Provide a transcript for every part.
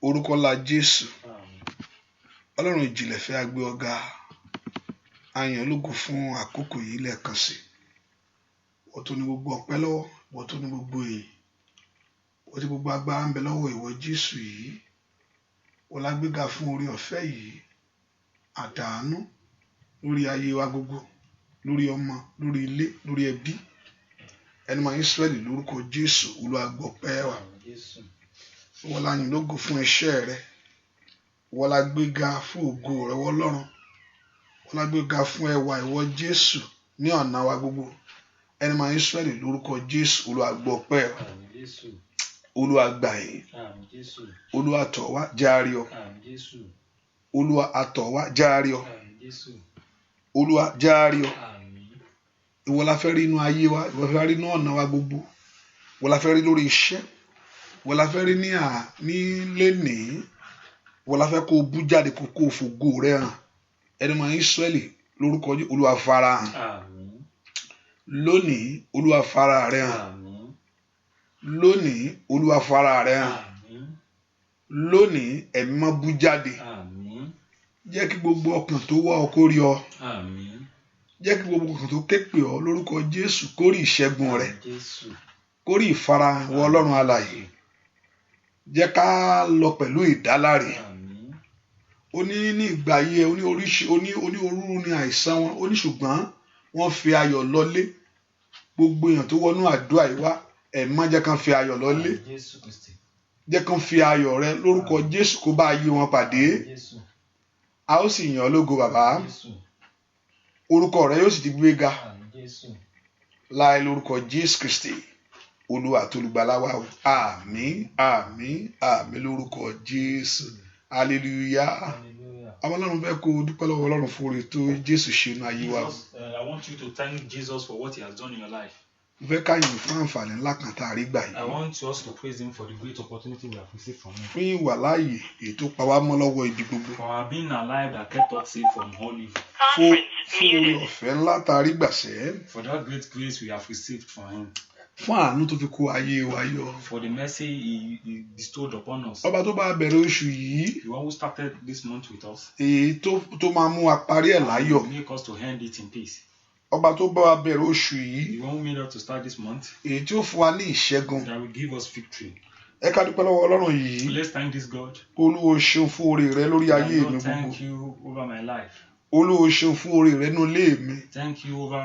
orúkọ ńlá Jésù. Ọlọ́run ìjìnlẹ̀ fẹ́ agbé ọ̀gá àyàn ológo fún àkókò yìí lẹ́ẹ̀kan sí. Wọ́n tó ní gbogbo ọpẹ́ lọ́wọ́, wọ́n tó ní gbogbo èyí, wọ́n tí gbogbo agbára ń bẹ lọ́wọ́ ìwọ Jésù yìí. Wọ́n lágbéga fún orí ọ̀fẹ́ yìí àtàánú lórí ayé wa gbogbo, lórí ọmọ, lórí ilé, lórí ẹbí. Ẹni máa Ísírẹ́lì lórúkọ Jésù, Olúwa gbọpẹ́ wa. Wọ́n la yìn lógo fún iṣẹ́ rẹ. Wọ́n la gbéga fún ògo rẹ wọ́ Ọlọ́run. Wọ́n la gbéga fún ẹwà ìwọ Jésù ní ọ̀nà wa gbogbo. Ẹni máa Ísírẹ́lì lórúkọ Jésù, Olúwa gbọpẹ́ wa. Olúwa gbà yín. Olúwa tọ̀ wá járe ọ. Olúwa atọ̀ wá járe ọ. Olúwa járe ọ. Ìwọ la fẹ́ rí inú ayé wa, ìwọ la fẹ́ rí inú ọ̀nà wa gbogbo. Ìwọ la fẹ́ rí lórí iṣẹ́. Ìwọ la fẹ́ rí ní lénìí. Ìwọ la fẹ́ kó o bú jáde kó o fògo rẹ hàn. Ẹni máa Ísírẹ́lì lórúkọ Jésù, Olúwa fara hàn. Lónìí Olúwa fara rẹ hàn. Lónìí Olúwa fara rẹ hàn. Lónìí ẹ̀mí máa bú jáde. Jẹ́ kí gbogbo ọkàn tó wá ọ kó rí ọ. Jẹ́ kí gbogbo ọkàn tó ké pè ọ lórúkọ Jésù kó rí ìṣẹ́gun rẹ, kó rí ìfarahàn wọ Ọlọ́run alààyè. Jẹ́ ká lọ pẹ̀lú ìdáláre. Ó ní ìgbà yẹ onírúurú ní àìsàn wọn. Ó ní ṣùgbọ́n wọ́n fi ayọ̀ lọlé. Gbogbo èèyàn tó wọnú àdúrà yìí wá, ẹ̀mọ́ jẹ́ kán fi ayọ̀ lọlé. Jẹ́ kán fi ayọ̀ rẹ lórúkọ Jésù kó bá ayé wọn pàdé. A ó sì yàn ọ́ lógo bàbá. Orúkọ rẹ yóò sì ti gbéga láì lórúkọ Jésù Kristi Olúwa àti olùgbàlà wa. Àmín, àmín, àmín lórúkọ Jésù. Hallelujah. Àwọn Ọlọ́run fẹ́ kó dúpẹ́ lọ́wọ́ Ọlọ́run fún oore tó Jésù ṣe nínú ayé wa. I want you to thank Jesus for what he has done in your life. Mo fẹ́ ká yìn fún àǹfààní ńlá kan tá a rí gbà yìí. I want us to praise him for the great opportunity we have received from him. Fún ìwà láàyè èyí tó pa wá mọ́ lọ́wọ́ ibi gbogbo. For our being alive that kept us safe from all evil. Fún oore ọ̀fẹ́ ńlá tá a rí gbà sẹ́. For that great grace we have received from him. Fún àánú tó fi kó ayé wa yọ. For the mercy he bestowed upon us. Ọba tó bá bẹ̀rẹ̀ oṣù yìí. The one who started this month with us. Èyí tó máa mú wa parí ẹ̀ láyọ̀. Make us to end it in peace. Ọba tó bá wa bẹ̀rẹ̀ oṣù yìí. The one who made us to start this month. Èyí tí ó fún wa ní ìṣẹ́gun. That will give us victory. Ẹ ká dúpẹ́ lọ́wọ́ Ọlọ́run yìí. Let's thank this God. Olúwa ṣeun fún oore rẹ lórí ayé mi gbogbo. Thank you over my life. Olúwa ṣeun fún oore rẹ nínú ilé mi. Thank you over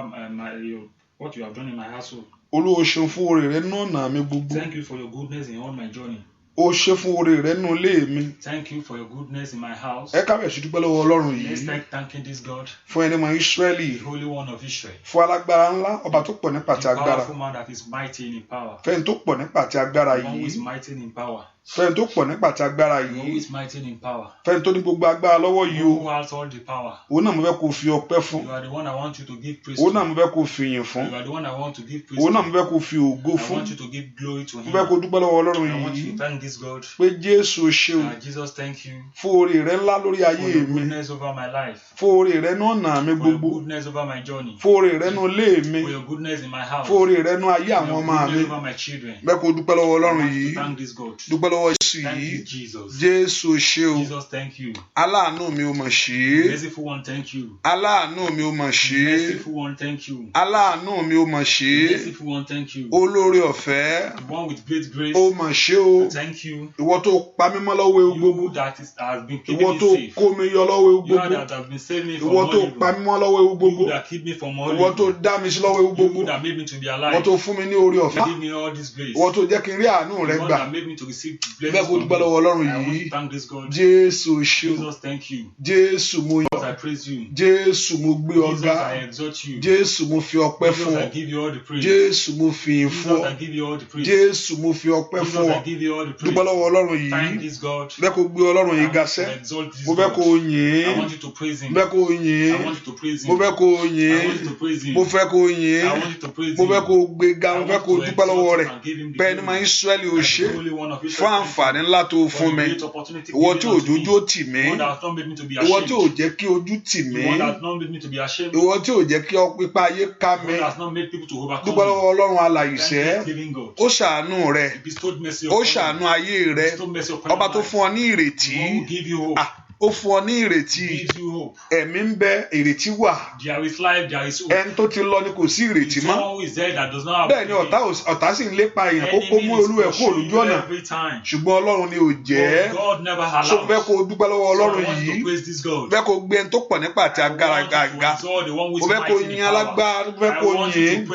what you have done in my household. Olúwa ṣeun fún oore rẹ nínú ọ̀nà mi gbogbo. Thank you for your goodness in all my journey. Ó ṣe fún oore rẹ nínú ilé mi. Thank you for your goodness in my house. Ẹ ká bẹ̀rẹ̀ sí dúpẹ́ lọ́wọ́ Ọlọ́run yìí. Let's start thanking this God. Fún ẹni mọ Ísírẹ́lì. The Holy One of Israel. Fún alágbára ńlá, ọba tó pọ̀ nípa ti agbára. The powerful man that is mighty in power. Fẹ́ni tó pọ̀ nípa ti agbára The one who is yìí. mighty in power. Fẹ́ni tó pọ̀ nípa ti agbára The one who yìí. is mighty in power. Fẹ́ni tó ní gbogbo agbára lọ́wọ́ The yìí one o. who has all the power. Òun náà mo fẹ́ kó fi ọpẹ́ fún. You are the one I want you to give praise Òun náà to. mo fẹ́ kó fi ìyìn fún. You are the one I want to give praise Òun náà to. mo fẹ́ kó fi ògo I fún. want you to give glory to Mo him. fẹ́ kó dúpẹ́ lọ́wọ́ Ọlọ́run I want you yìí. to thank this God. Pé Jésù ṣe o. Jesus, thank you Fún oore rẹ ńlá lórí for ayé your mi. goodness over my life. Fún oore rẹ nínú ọ̀nà mi For your gbogbo. goodness over my journey. Fún oore rẹ nínú ilé mi. For your goodness in my house. Fún oore rẹ nínú ayé For àwọn your ọmọ mi. goodness over my children. Bẹ́ẹ̀ kó dúpẹ́ lọ́wọ́ I Ọlọ́run want you yìí. to thank this God. Dúpẹ́ lọ́wọ́ Jésù Thank yìí. you, Jesus. Jésù ṣe o. Jesus, thank you. Aláàánú mi ò mọ̀ ṣe é. Merciful one, thank you. Aláàánú mi ò mọ̀ ṣe é. Merciful one, thank you. Aláàánú mi ò mọ̀ ṣe é. Merciful one, thank you. Olóore ọ̀fẹ́. The one with great grace. Ó mọ̀ ṣe o. Thank you. Ìwọ tó pa mí mọ́ lọ́wọ́ ewu gbogbo. You that has been keeping Ìwọ me tó safe. kó mi yọ lọ́wọ́ ewu You gbogbo. that has been saving me from Ìwọ all tó evil. pa mí mọ́ lọ́wọ́ ewu gbogbo. You that keep me from all Ìwọ tó evil. dá mi sí lọ́wọ́ ewu gbogbo. You that made me to be Ìwọ alive. tó fún mi ní oore You ọ̀fẹ́. give me all this grace. Ìwọ tó jẹ́ kí n rí àánú rẹ The one gbà. that made me to receive Bẹ́ẹ̀ blessings kó from dúpẹ́ lọ́wọ́ you. Ọlọ́run I want yìí. to thank this God. Jésù ṣe o. Jesus, thank you. Jésù mo yọ̀. Jesus, I praise you. Jésù mo gbé Jesus, ọ̀gá. I exalt you. Jésù mo fi ọpẹ́ Jesus, fún I ọ. give you all the praise. Jésù mo fi ìyìn fún Jesus, ọ. I give you all the praise. Jésù mo fi ọpẹ́ Jesus, fún ọ. I give you all the praise. Dúpẹ́ lọ́wọ́ Ọlọ́run Thank yìí. this God. Bẹ́ẹ̀ kó gbé Ọlọ́run yìí I ga want sẹ́. to exalt this Mo fẹ́ kó God. yìn I ín. want you to praise him. Mo fẹ́ kó yìn I ín. want you to praise him. Mo fẹ́ kó yìn I ín. want you to praise him. Mo fẹ́ kó yìn I ín. want you to praise Mo him. fẹ́ kó gbé ga. Mo I fẹ́ want kó you to dúpẹ́ lọ́wọ́ exalt rẹ̀. him and give him the Bẹ́ẹ̀ ni máa glory. Ísírẹ́lì ò Like ṣe. the Holy One of Fún Israel, thank àǹfààní you ńlá tó for fún the mi. great opportunity Ìwọ given tí unto òjòjú me. ó tì mí. One that has not made me to be Ìwọ tí ò ashamed. jẹ́ kí ojú fojú tì mí. The one that has not made me to be ashamed. Ìwọ tí ò jẹ́ kí ipa ayé ká The mi. one that has not made people to overcome Dúpẹ́ me. lọ́wọ́ Ọlọ́run alààyè sẹ́. Thank you, living God. Ó ṣàánú rẹ. He bestowed mercy Ó upon ṣàánú you. ayé He rẹ. bestowed mercy upon Ọba your tó life. fún ọ ní ìrètí. The one who give you hope. Ó fún ọ ní ìrètí. Gives you hope. Ẹ̀mí ń bẹ, ìrètí wà. There is life, there is hope. Ẹni tó ti lọ ni kò sí ìrètí The mọ́. one who is there that does not have Bẹ́ẹ̀ ni ọ̀tá sì ń lépa èèyàn kó mú olú ẹ̀ kó olójú ọ̀nà. every time. Ṣùgbọ́n Ọlọ́run ni ò jẹ́. But God never allows. So fẹ́ kó o dúpẹ́ lọ́wọ́ Ọlọ́run So I want yìí. to praise this God. Fẹ́ kó o gbé ẹni tó pọ̀ nípa àti agbára gàgà. Mo fẹ́ kó o yin alágbára, mo fẹ́ kó o yin.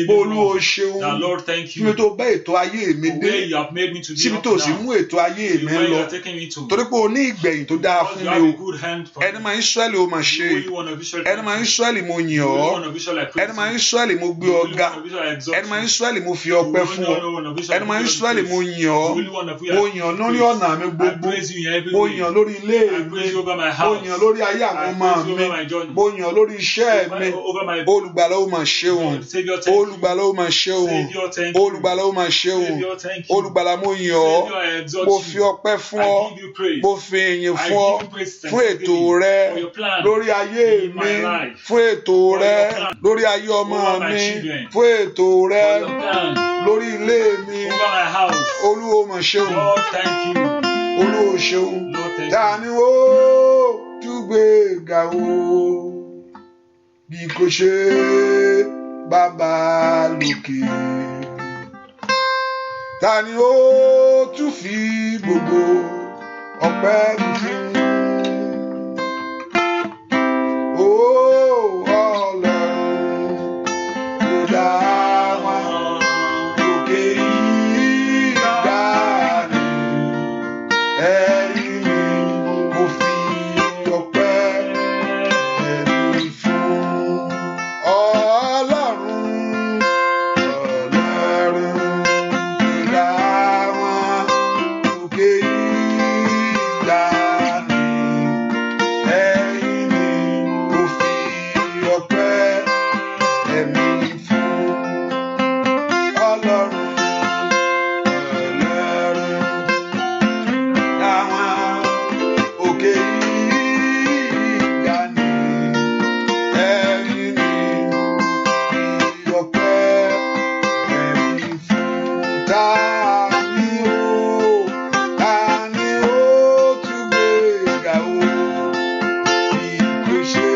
Bó Olúwa o ṣeun. The Lord, thank Síbi you. tó bá ètò ayé mi For dé. where you have made me to be Síbi up tó sì now. mú ètò ayé The mi way you lọ. are taking me to. Torí pé o ní ìgbẹ̀yìn tó dáa Because fún you mi have o. a good hand for Ẹni me. máa Ísírẹ́lì ó máa ṣe. The Holy One of Israel, Ẹni máa thank you. Ísírẹ́lì mo yìn The Holy ọ́. One of Israel, I praise Ẹni máa you. Ísírẹ́lì mo gbé The ọ Holy ga. One of Israel, I exalt Ẹni máa you. Ísírẹ́lì mo fi The ọpẹ́ fún ọ. Holy One of Israel, Ẹni máa I give you Ísírẹ́lì mo praise. yìn ọ́. The Holy One of Israel, Mo I yìn ọ́ give you lórí praise. ọ̀nà mi I gbogbo. praise you in every Mo way. yìn ọ́ lórí ilé I mi. praise you over my Mo house. yìn ọ́ lórí ayé àwọn I ọmọ praise you mi. over my journey. Mo yìn ọ́ lórí iṣẹ́ mi. Over my Olùgbàlà ó máa ṣeun. Savior, thank you. Olùgbàlà ó máa ṣeun. Savior, thank you. Olùgbàlà ó máa ṣeun. Savior, thank you. Olùgbàlà mo yìn ọ́. Savior, I exalt Mo you. fi ọpẹ́ fún ọ. I give you praise. Mo fi ìyìn I fún ọ. give you praise and Fún ètò thanksgiving rẹ. for your plan Lórí ayé in my mi. life. Fún ètò For rẹ. your plan Lórí ayé ọmọ over my mi. children. Fún ètò rẹ. For your plan Lórí ilé mi. over my house. Olúwa ó máa ṣeun. Lord, thank you. Olúwa ó ṣeun. Lord, thank Ta you. ni ó dúgbé ga o bí kò ṣe Bàbá lókè? Ta ni ó tún fi gbogbo ọpẹ́ fún? Ó Ọlọ́run tó dá wa lókè ìgbàanì. Ẹ̀yin ni mo fi ọpẹ́ ẹ̀mí fún. Ọlọ́run tó dá wa lókè ìgbàanì. Ẹ̀yin ni mo fi ọpẹ́ ẹ̀mí fún. Ọlọ́run àwọn òkè ìgbàanì. Ẹ̀yin ni fi ọpẹ́ ẹ̀mí fún. Ta ni ó tún gbé ga o bí kò ṣe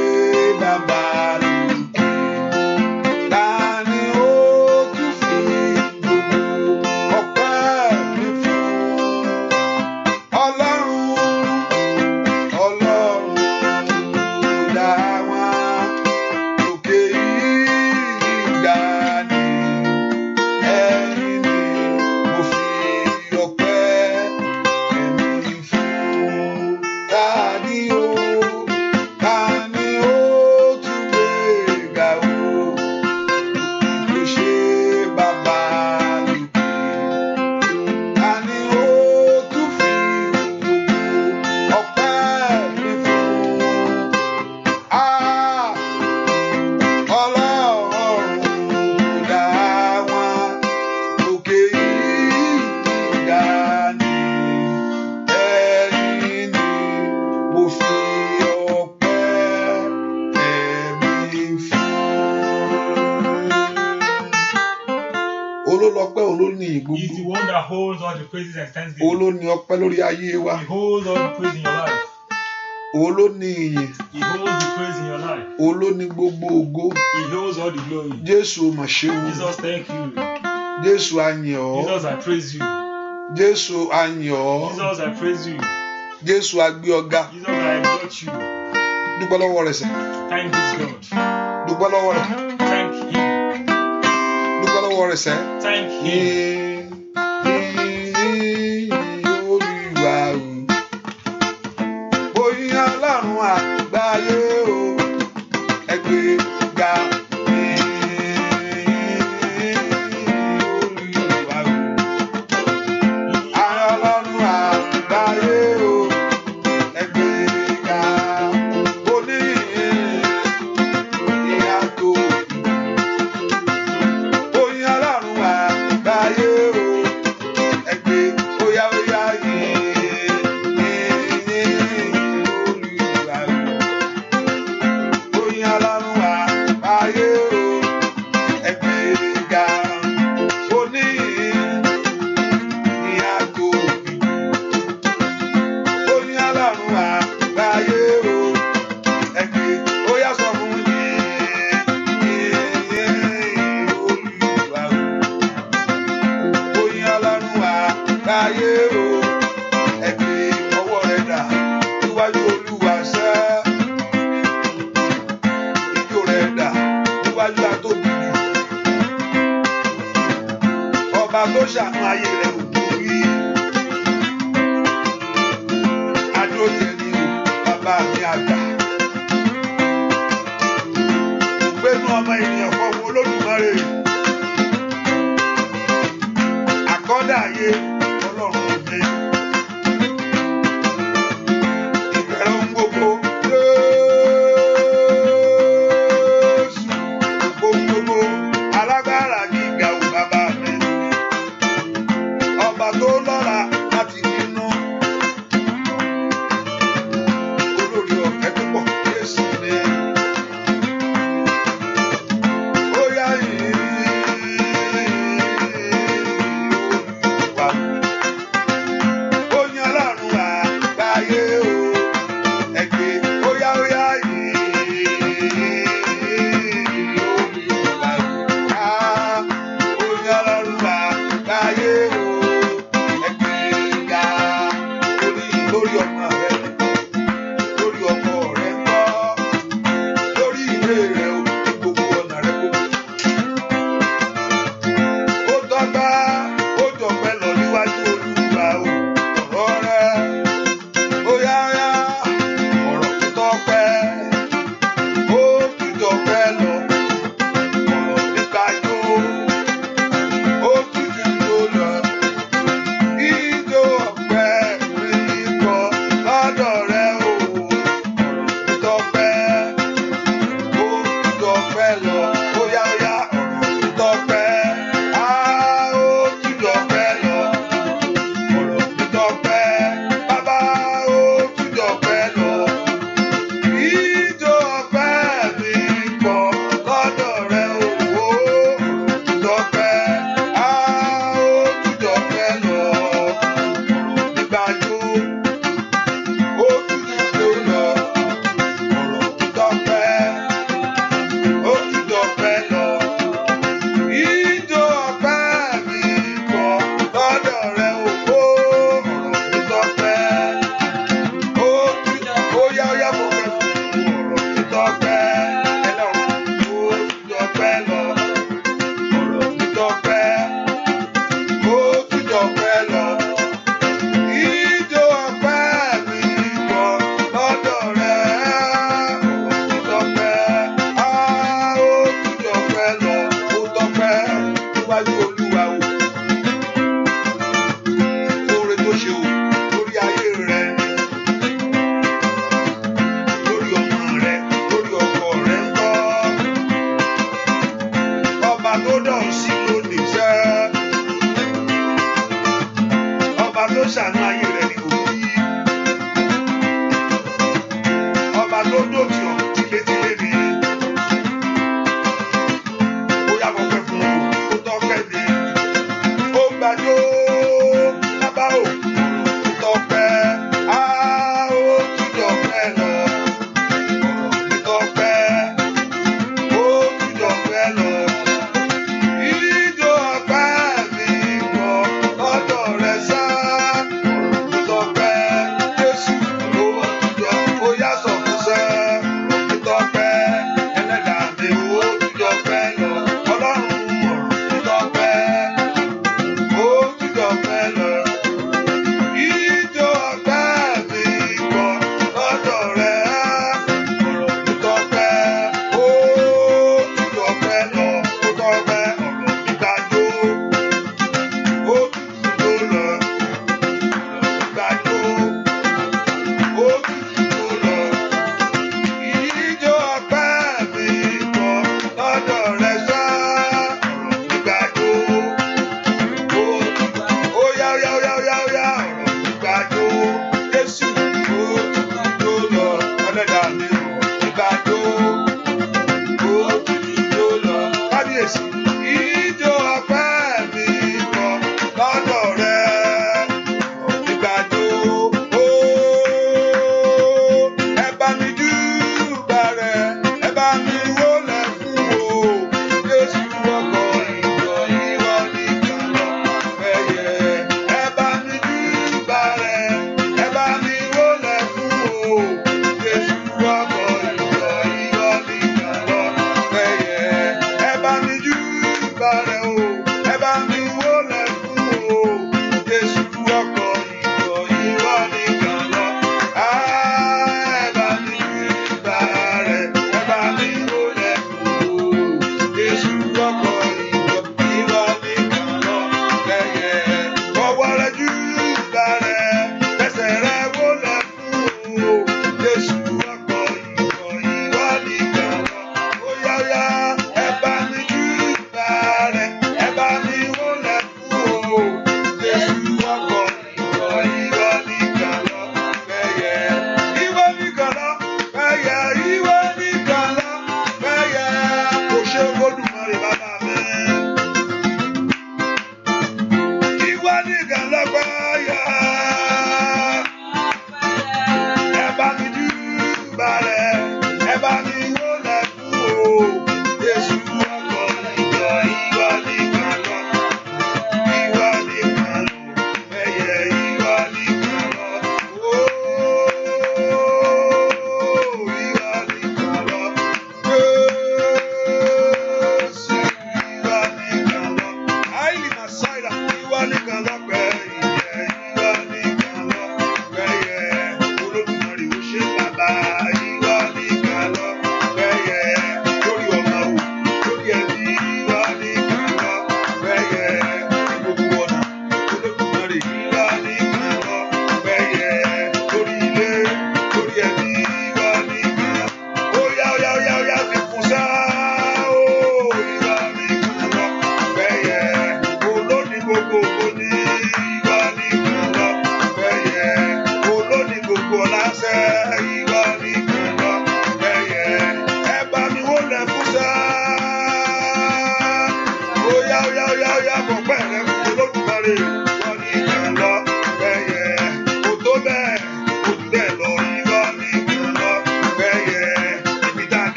Bàbá lókè? Ta ni ó tún fi gbogbo ọpẹ́ mi fún? Ọlọ́run dá wa lókè ìgbàanì. Ẹ̀yin ni mo fi ọpẹ́ ẹ̀mí fún. Ta ni ó tún gbé ga o bí kò ṣe Bàbá lókè? Ta ni ó tún fi gbogbo ọpẹ́ mi fún? Ọlọ́run dá wa lókè ìgbàanì. Ẹ̀yin ni mo fi ọpẹ́ ẹ̀mí fún. Olólọpẹ́ olóní He's gbogbo. the one that holds all the praises and thanksgiving. Olóní ọpẹ́ lórí ayé wa. He holds all the praise in your life. Olóní ìyìn. He holds the praise in your life. Olóní gbogbo ògo. He holds all the glory. Jésù ó máa ṣeun. Jesus, thank you. Jésù a yìn ọ́. Jesus, I praise you. Jésù a yìn ọ́. Jesus, I praise you. Jésù a gbé ọ ga. Jesus, I exalt you. Dúpẹ́ lọ́wọ́ rẹ̀ sẹ́. Thank this God. Dúpẹ́ lọ́wọ́ rẹ̀. Thank him. Dúpẹ́ lọ́wọ́ rẹ̀ sẹ́. Thank him. Yìn Olúwa o. Bóyá Ọlọ́run àgbáyé o. Ẹ gbé ga. Olúwa o. Ọlọ́run àgbáyé o. Ẹ gbé ga. Ìyàtọ̀. Bóyá Ọlọ́run àgbáyé tó ṣàánú ayé rẹ̀ ò rí. Adóòtẹ̀ ni o, bàbá mi àgbà. Ògbénu ọmọ ènìyàn kan wo Olódùmarè. Àkọ́dá ayé Ọlọ́run òde. Ìbẹ̀rẹ̀ ohun gbogbo. Jésù, ohun gbogbo. Alágbára gíga o bàbá mi.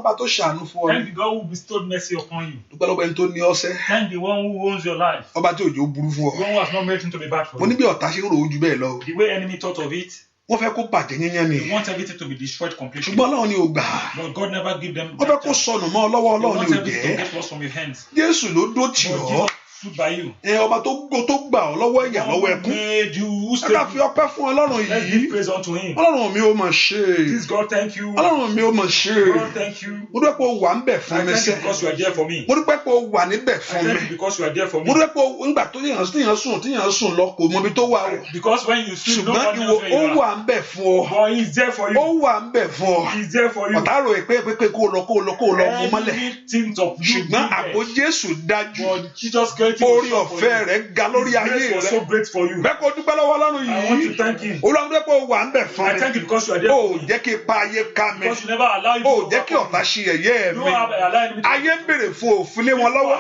ọba tó ṣàánú fún ọ. Thank the God who bestowed mercy upon you. Dúpẹ́ lọ́wọ́ ẹni tó ní ọsẹ́. Thank the one who owns your life. Ọba tí òjò burú fún ọ. The one who has not made it to be bad for Mo ní you. bí ọ̀tá ṣe ń rò ó ju bẹ́ẹ̀ lọ. The way enemy thought of it, Wọ́n fẹ́ kó bàjẹ́ yẹ́nyẹ́ ni. they want everything to be destroyed completely. Ṣùgbọ́n Ọlọ́run ni ò gbà. But God never give them Wọ́n fẹ́ that kó chance. sọnù mọ́ ọ lọ́wọ́, They Ọlọ́run want ni ò everything to jẹ́. get lost from your hands. Jésù ló dó tì But ọ́. Jesus stood by you. Ọba tó gbà ọ́ lọ́wọ́ ìyà lọ́wọ́ God ẹkún. made you who Ẹ ká fi stayed. ọpẹ́ fún Ọlọ́run Let's yìí. give praise unto him. Ọlọ́run mi ò mọ̀ ṣe. Please God, thank you. Ọlọ́run mi ò mọ̀ ṣe. God, thank you. Mo dúpẹ́ pé o wà ń bẹ̀ I fún mi thank you sẹ́. because you are there for me. Mo dúpẹ́ pé o wà níbẹ̀ I fún thank mi. you because you are there for me. Mo dúpẹ́ pé nígbà tó tíyàn sùn lọ kò mọ ibi tó wà o. Because when you sleep, Ṣùgbọ́n nobody ìwọ knows where ó you are. wà ń bẹ̀ fún ọ. But he's there for Ó you. wà ń bẹ̀ fún ọ. He's there for you. Ọ̀tá rò pé kó lọ mú mọ́lẹ̀. Anything of you Ṣùgbọ́n àbò Jésù dájú. but Jesus created Orí you for ọ̀fẹ́ you. rẹ̀ ga lórí His ayé grace was rẹ̀. so great for you. Bẹ́ẹ̀ kó dúpẹ́ lọ́wọ́ Ọlọ́run I want to yìí. thank him. Olúwa dúpẹ́ pé o wà ń bẹ̀ fún I mi. thank you because you are there O for me. jẹ́ kí ipa ayé ká mi. Because you never allow you O to jẹ́ kí ọ̀tá overcome. ṣe ẹ̀yẹ́ You mi. don't have a line limit. Ayé ń bèrè fún òfin lé wọn lọ́wọ́.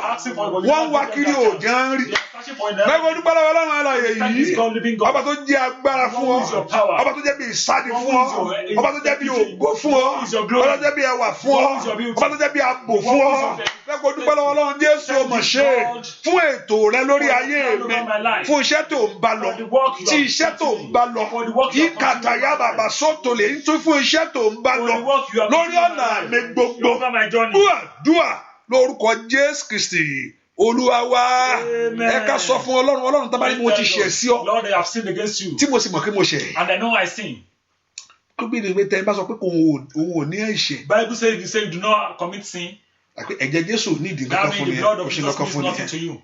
Wọ́n ń wá kiri òjò ń rí. They are searching for it. Bẹ́ẹ̀ kó dúpẹ́ lọ́wọ́ Ọlọ́run alààyè Thank yìí. this God, living Ọba God. tó jẹ́ agbára fún ọ. Who is your power? Ọba tó jẹ́ bí ìsádi Who fún ọ. is your- Ọba tó jẹ́ bí ògo fún ọ. Who is your glory? Ọba tó jẹ́ bí ẹwà fún ọ. Who is your beauty? Ọba tó jẹ́ bí ààbò fún ọ. Who is your faith? Bẹ́ẹ̀ kó dúpẹ́ lọ́wọ́ Ọlọ́run Jésù Thank mọ̀ you, ṣe God. fún ètò rẹ lórí For ayé the mi. plan over my life. Fún iṣẹ́ tó ń bá lọ. For the work you Tí are iṣẹ́ tó ń continuing. bá lọ. For the work you Yí are continuing. kàtàyà bàbà sọ́tò lè ń tún fún iṣẹ́ tó ń bá For lọ. the work you are Lórí continuing ọ̀nà my life. mi gbogbo. Over my journey. Dúà lórúkọ Jésù Kristi. Olúwa wa. Amen. Ẹ ká sọ fún Ọlọ́run tó bá ní mo ti ṣẹ̀ sí ọ. Lord, I have sinned against you. Tí mo sì mọ̀ pé mo ṣẹ̀. And I know I sin. Ó bí ìdíwé tẹ́ ẹ bá sọ pé òun ò ní ẹ̀ṣẹ̀. Bible says if you say you do not commit sin, Àpé ẹ̀jẹ̀ Jésù ní ìdí that kankan means fún the mi blood kò of ṣe Jesus kankan means fún mi. nothing to you.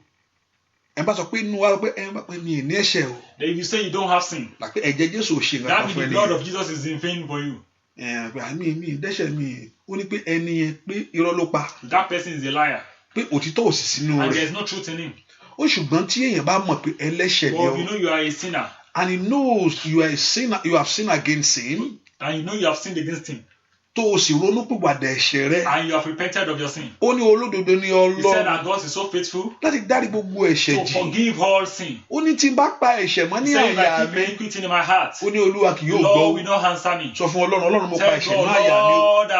Ẹ bá sọ pé inú wa pé ẹ bá pé mi ì ní ẹ̀ṣẹ̀ o. If you say you don't have sin, Àpé ẹ̀jẹ̀ Jésù ò ṣe that kankan means fún the ẹni blood yẹn. of Jesus is in vain for you. Àpé mi ì dẹ́ṣẹ̀ mi. Ó ní pé ẹni yẹn pé irọ́ ló pa. That person is a liar. Pé òtítọ́ ò sì sínú And rẹ̀. there is no truth in him. Ó ṣùgbọ́n tí èèyàn bá mọ̀ pé ẹlẹ́ṣẹ̀ ni But if you ọ. know you are a sinner, And he knows you are a sinner, you have sinned against him. and you know you have sinned against him, Tó o sì ronú pìwàdà ẹ̀ṣẹ̀ rẹ. and you have repented of your sin, Ó ní olódodo ni he said Ọlọ́run that God is so faithful láti dárí gbogbo ẹ̀ṣẹ̀ to jì. forgive all sin. Ó ní tí n bá pa ẹ̀ṣẹ̀ mọ́ ní He said if àyà I keep mi. iniquity in my heart, Ó ní Olúwa kì yóò gbọ́. Lord will not answer me. Sọ fún Ọlọ́run mo pa Tell ẹ̀ṣẹ̀ God, mọ́ àyà mi o. Lord,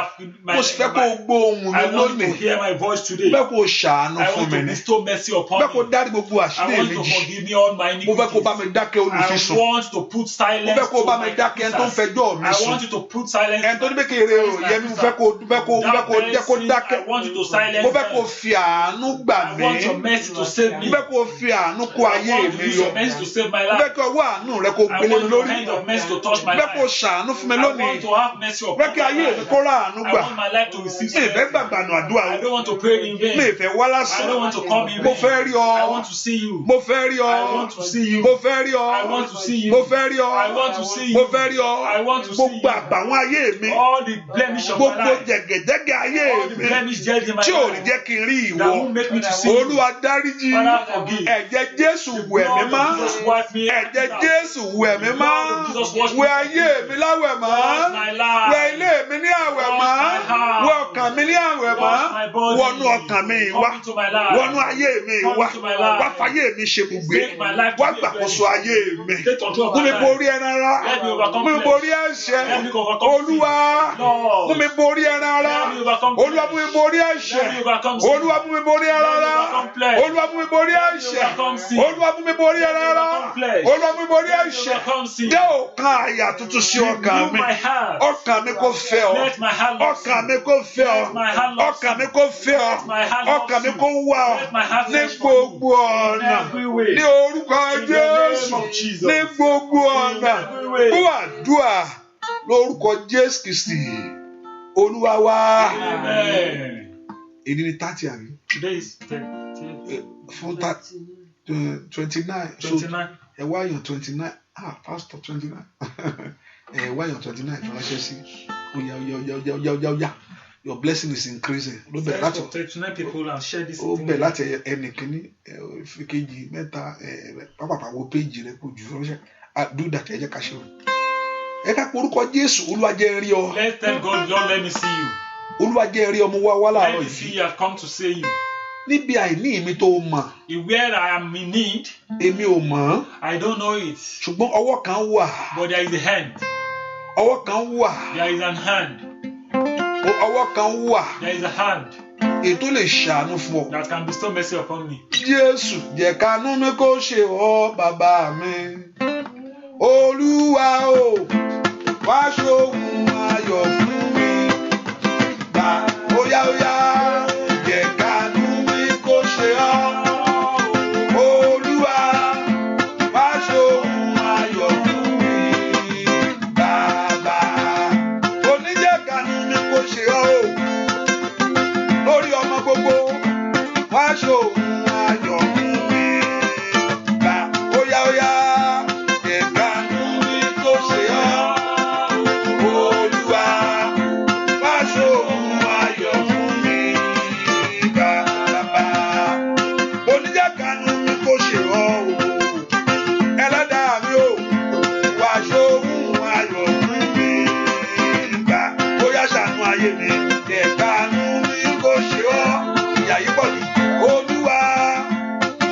Mo sì fẹ́ kó o gbọ́ ohùn mi I want you to lónìí. hear my voice today. Bẹ́ẹ̀ kó o ṣàánú I fún want mi to ni. bestow mercy upon Bẹ́ẹ̀ kó o me. dárí gbogbo I àṣírí want mi to jì. forgive me all my Mo fẹ́ kó o bá mi iniquities. dákẹ́ I olùfisùn. want to put Mo silence fẹ́ kó o to bá my mi dákẹ́ ẹni tó ń accusers. fẹjọ́ mi I sùn. want you to put silence Ẹni tó ní pé kí èrè o yẹ mi mo fẹ́ kó o jẹ́ kó dákẹ́. I want you to silence Mo fẹ́ kó o them. fi àánú gbà I mí. want your mercy to save me. Mo fẹ́ kó o fi àánú kó I ayé want to mi use yọ. your mercy to save my Mo fẹ́ life. kí ọwọ́ àánú rẹ kó I gbélé mi want your lórí. hand of mercy to touch my Mo fẹ́ kó o life. ṣàánú fún mi I lónìí. want to have mercy Mo upon fẹ́ kí my ayé mi life. kó rà àánú I gbà. want my life to receive Mi ì fẹ́ mercy. gbàgbànú àdúrà I o. don't want to pray in Mi vain. ì fẹ́ wá I lásán. don't want to come in Mo vain. fẹ́ rí ọ. I want to see you. Mo fẹ́ rí ọ. I want to see you. Mo fẹ́ rí ọ. I want to see you. Mo fẹ́ rí ọ. I want to see you. Mo fẹ́ rí ọ. I want to see Gbogbo you. àbàwọ́n ayé mi. All the blemish of my Gbogbo life. jẹ̀gẹ̀jẹ̀gẹ̀ ayé All the mi. blemish dead in my Tí ò ní life. jẹ́ kí n rí That ìwọ. won't make me to see you. Olúwa dáríjì. Father, forgive. Ẹ̀jẹ̀ Jésù wẹ̀ mí Blood mọ́. of Jesus wipe me out. Ẹ̀jẹ̀ Jésù wẹ̀ mí mọ́. Blood of Jesus wash me Wẹ̀ out. ayé mi láwẹ̀ mọ́. Wash my life. Wẹ̀ ilé mi ní àwẹ̀ mọ́. Wash my house. Wẹ̀ ọkàn mi ní àwẹ̀ mọ́. Wash my body. Wọnú ọkàn mi Come wá. into my life. Wọnú ayé mi Come wá. into my life. Wá fayé mi ṣe bùgbé. Make my life to Wá be a gbàkóso blessing. ayé mi. Take control of Mú my mi life. borí ẹran ara. Let me overcome Mú mi flesh. borí ẹ̀ṣẹ̀. Let me overcome Olúwa. sin. Lord. Mú mi borí ẹran ara. Let me overcome Olúwa flesh. mú mi borí ẹ̀ṣẹ̀. Let me overcome sin. Olúwa mú mi borí ẹran Let me ara. overcome flesh. Olúwa mú mi borí Let me ẹ̀ṣẹ̀. overcome sin. Olúwa mú mi borí ẹran ara. overcome flesh. Olúwa mú mi borí Let me ẹ̀ṣẹ̀. overcome sin. Jẹ́ ọ̀kan àyà tuntun sí ọkàn Renew mi. my heart. Ọkàn mi kò fẹ́ ọ. Let my heart love Ọkàn sin. mi kò fẹ́ ọ. Let my heart love Ọkàn sin. mi kò fẹ́ ọ. Let my heart love Ọkàn mi sin. kò wá ọ. Let my heart Ní search for you. gbogbo ọ̀nà. In every way. Ní orúkọ In the name Jésù. of Jesus. Ní gbogbo ọ̀nà. every way. Gbọ́ àdúrà lórúkọ Jésù Kristi. Olúwa wa. Amen. Èdè ni 30 àbí? Today is 30. Fún 29. So 29. ẹ wá yàn 29. Pastor 29. Ẹ wá yàn 29 fún ránṣẹ́ sí. Oya. Your blessing is increasing. Ló bẹ̀rẹ̀ láti 39 people and share this ó thing. bẹ̀rẹ̀ láti ẹnì kìíní kejì mẹ́ta pápápá wo péjì rẹ kò jù ránṣẹ́. Do that ẹ jẹ́ ká ṣe o. Ẹ ká porúkọ Jésù Olúwa jẹ́ rí ọ. Let's tell God, Lord, let me see you. Olúwa jẹ́ rí ọmọ wá Let láàárọ̀ me see yìí. you. I've come to see you. Níbi àìní mi tó mọ̀, Where I am in need, èmi ò mọ̀. I don't know it. Ṣùgbọ́n ọwọ́ kan wà. But there is a hand. Ọwọ́ kan wà. There is an hand. ọwọ́ kan wà There is a hand ètò lè ṣàánú fún ọ. that can bestow mercy upon me. Jésù jẹ́ kánú mi kó ṣe ọ́ bàbá mi. Olúwa o, wá ṣohun ayọ̀ fún mi. Gbà óyá jẹ́ kánú mi kó ṣe ọ́. Olúwa, wá ṣohun ayọ̀ fún mi. Bàbá, oníjẹ́ kánú mi kó ṣe ọ́ o. Lórí ọmọ gbogbo, wá ṣohun ayọ̀ fún mi. Gbà óyá jẹ́ kánú mi kó ṣe ọ́. Olúwa, wá ṣohun ayọ̀ fún mi. Bàbá, oníjẹ́ kánú mi kó ṣe ọ́ o. Ẹlẹ́dàá mi o, wá ṣohun ayọ̀ fún mi. Gbà óyá ṣàánú ayé mi. Jẹ́ kánú mi kó ṣe ọ́. Ìyà yìí pọ̀ jù. Olúwa,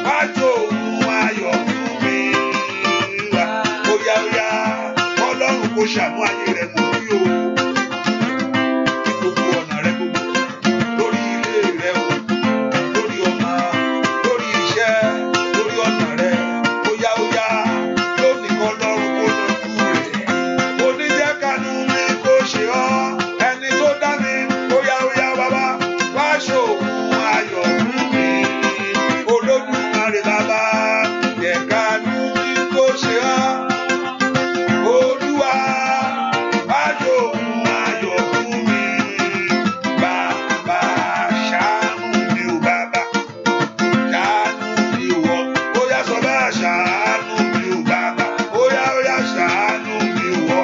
wá ṣohun ayọ̀ fún mi. Óyá, Ọlọ́run kó ṣàánú ayé rẹ mọ̀ bí o. Ní gbogbo ọ̀nà rẹ gbogbo, lórí ilé rẹ o, lórí ọmọ, lórí iṣẹ́, lórí ọ̀nà rẹ. Óyá, lónìí kọ́ Ọlọ́run kó yanjú rẹ̀. Oníjẹ́ kánú mi kó ṣe ọ́. Ẹni tó dá mi, óyá bàbá, wá ṣohun ayọ̀ fún mi. Olódùmarè bàbá, jẹ́ kánú mi kó ṣe ọ́. Olúwa, wá ṣohun ayọ̀ fún mi. Bàbá, ṣàánú mi o bàbá, ṣàánú mi o. Óyá sọ bẹ́ẹ̀, ṣàánú mi o bàbá. Óyá ṣàánú mi o.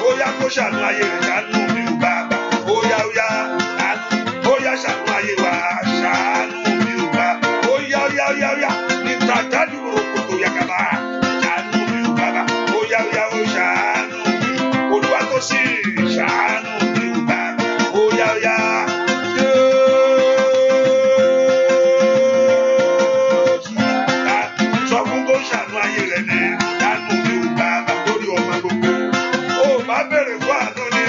Óyá kó ṣàánú ayé rẹ̀, ṣàánú mi o bàbá. Óyá ṣàánú ayé wa, ṣàánú mi o bàbá. Óyá ní tàdádù òkòtò yàgàbà, ṣàánú mi o bàbá. Óyá ó ṣàánú mi. Olúwa tó sì ṣàánú mi o bàbá. Óyá sọ fún kó ṣàánú ayé rẹ̀ ní ṣàánú mi o bàbá. Lórí ọmọ gbogbo, ó bá bèrè fún àánú ní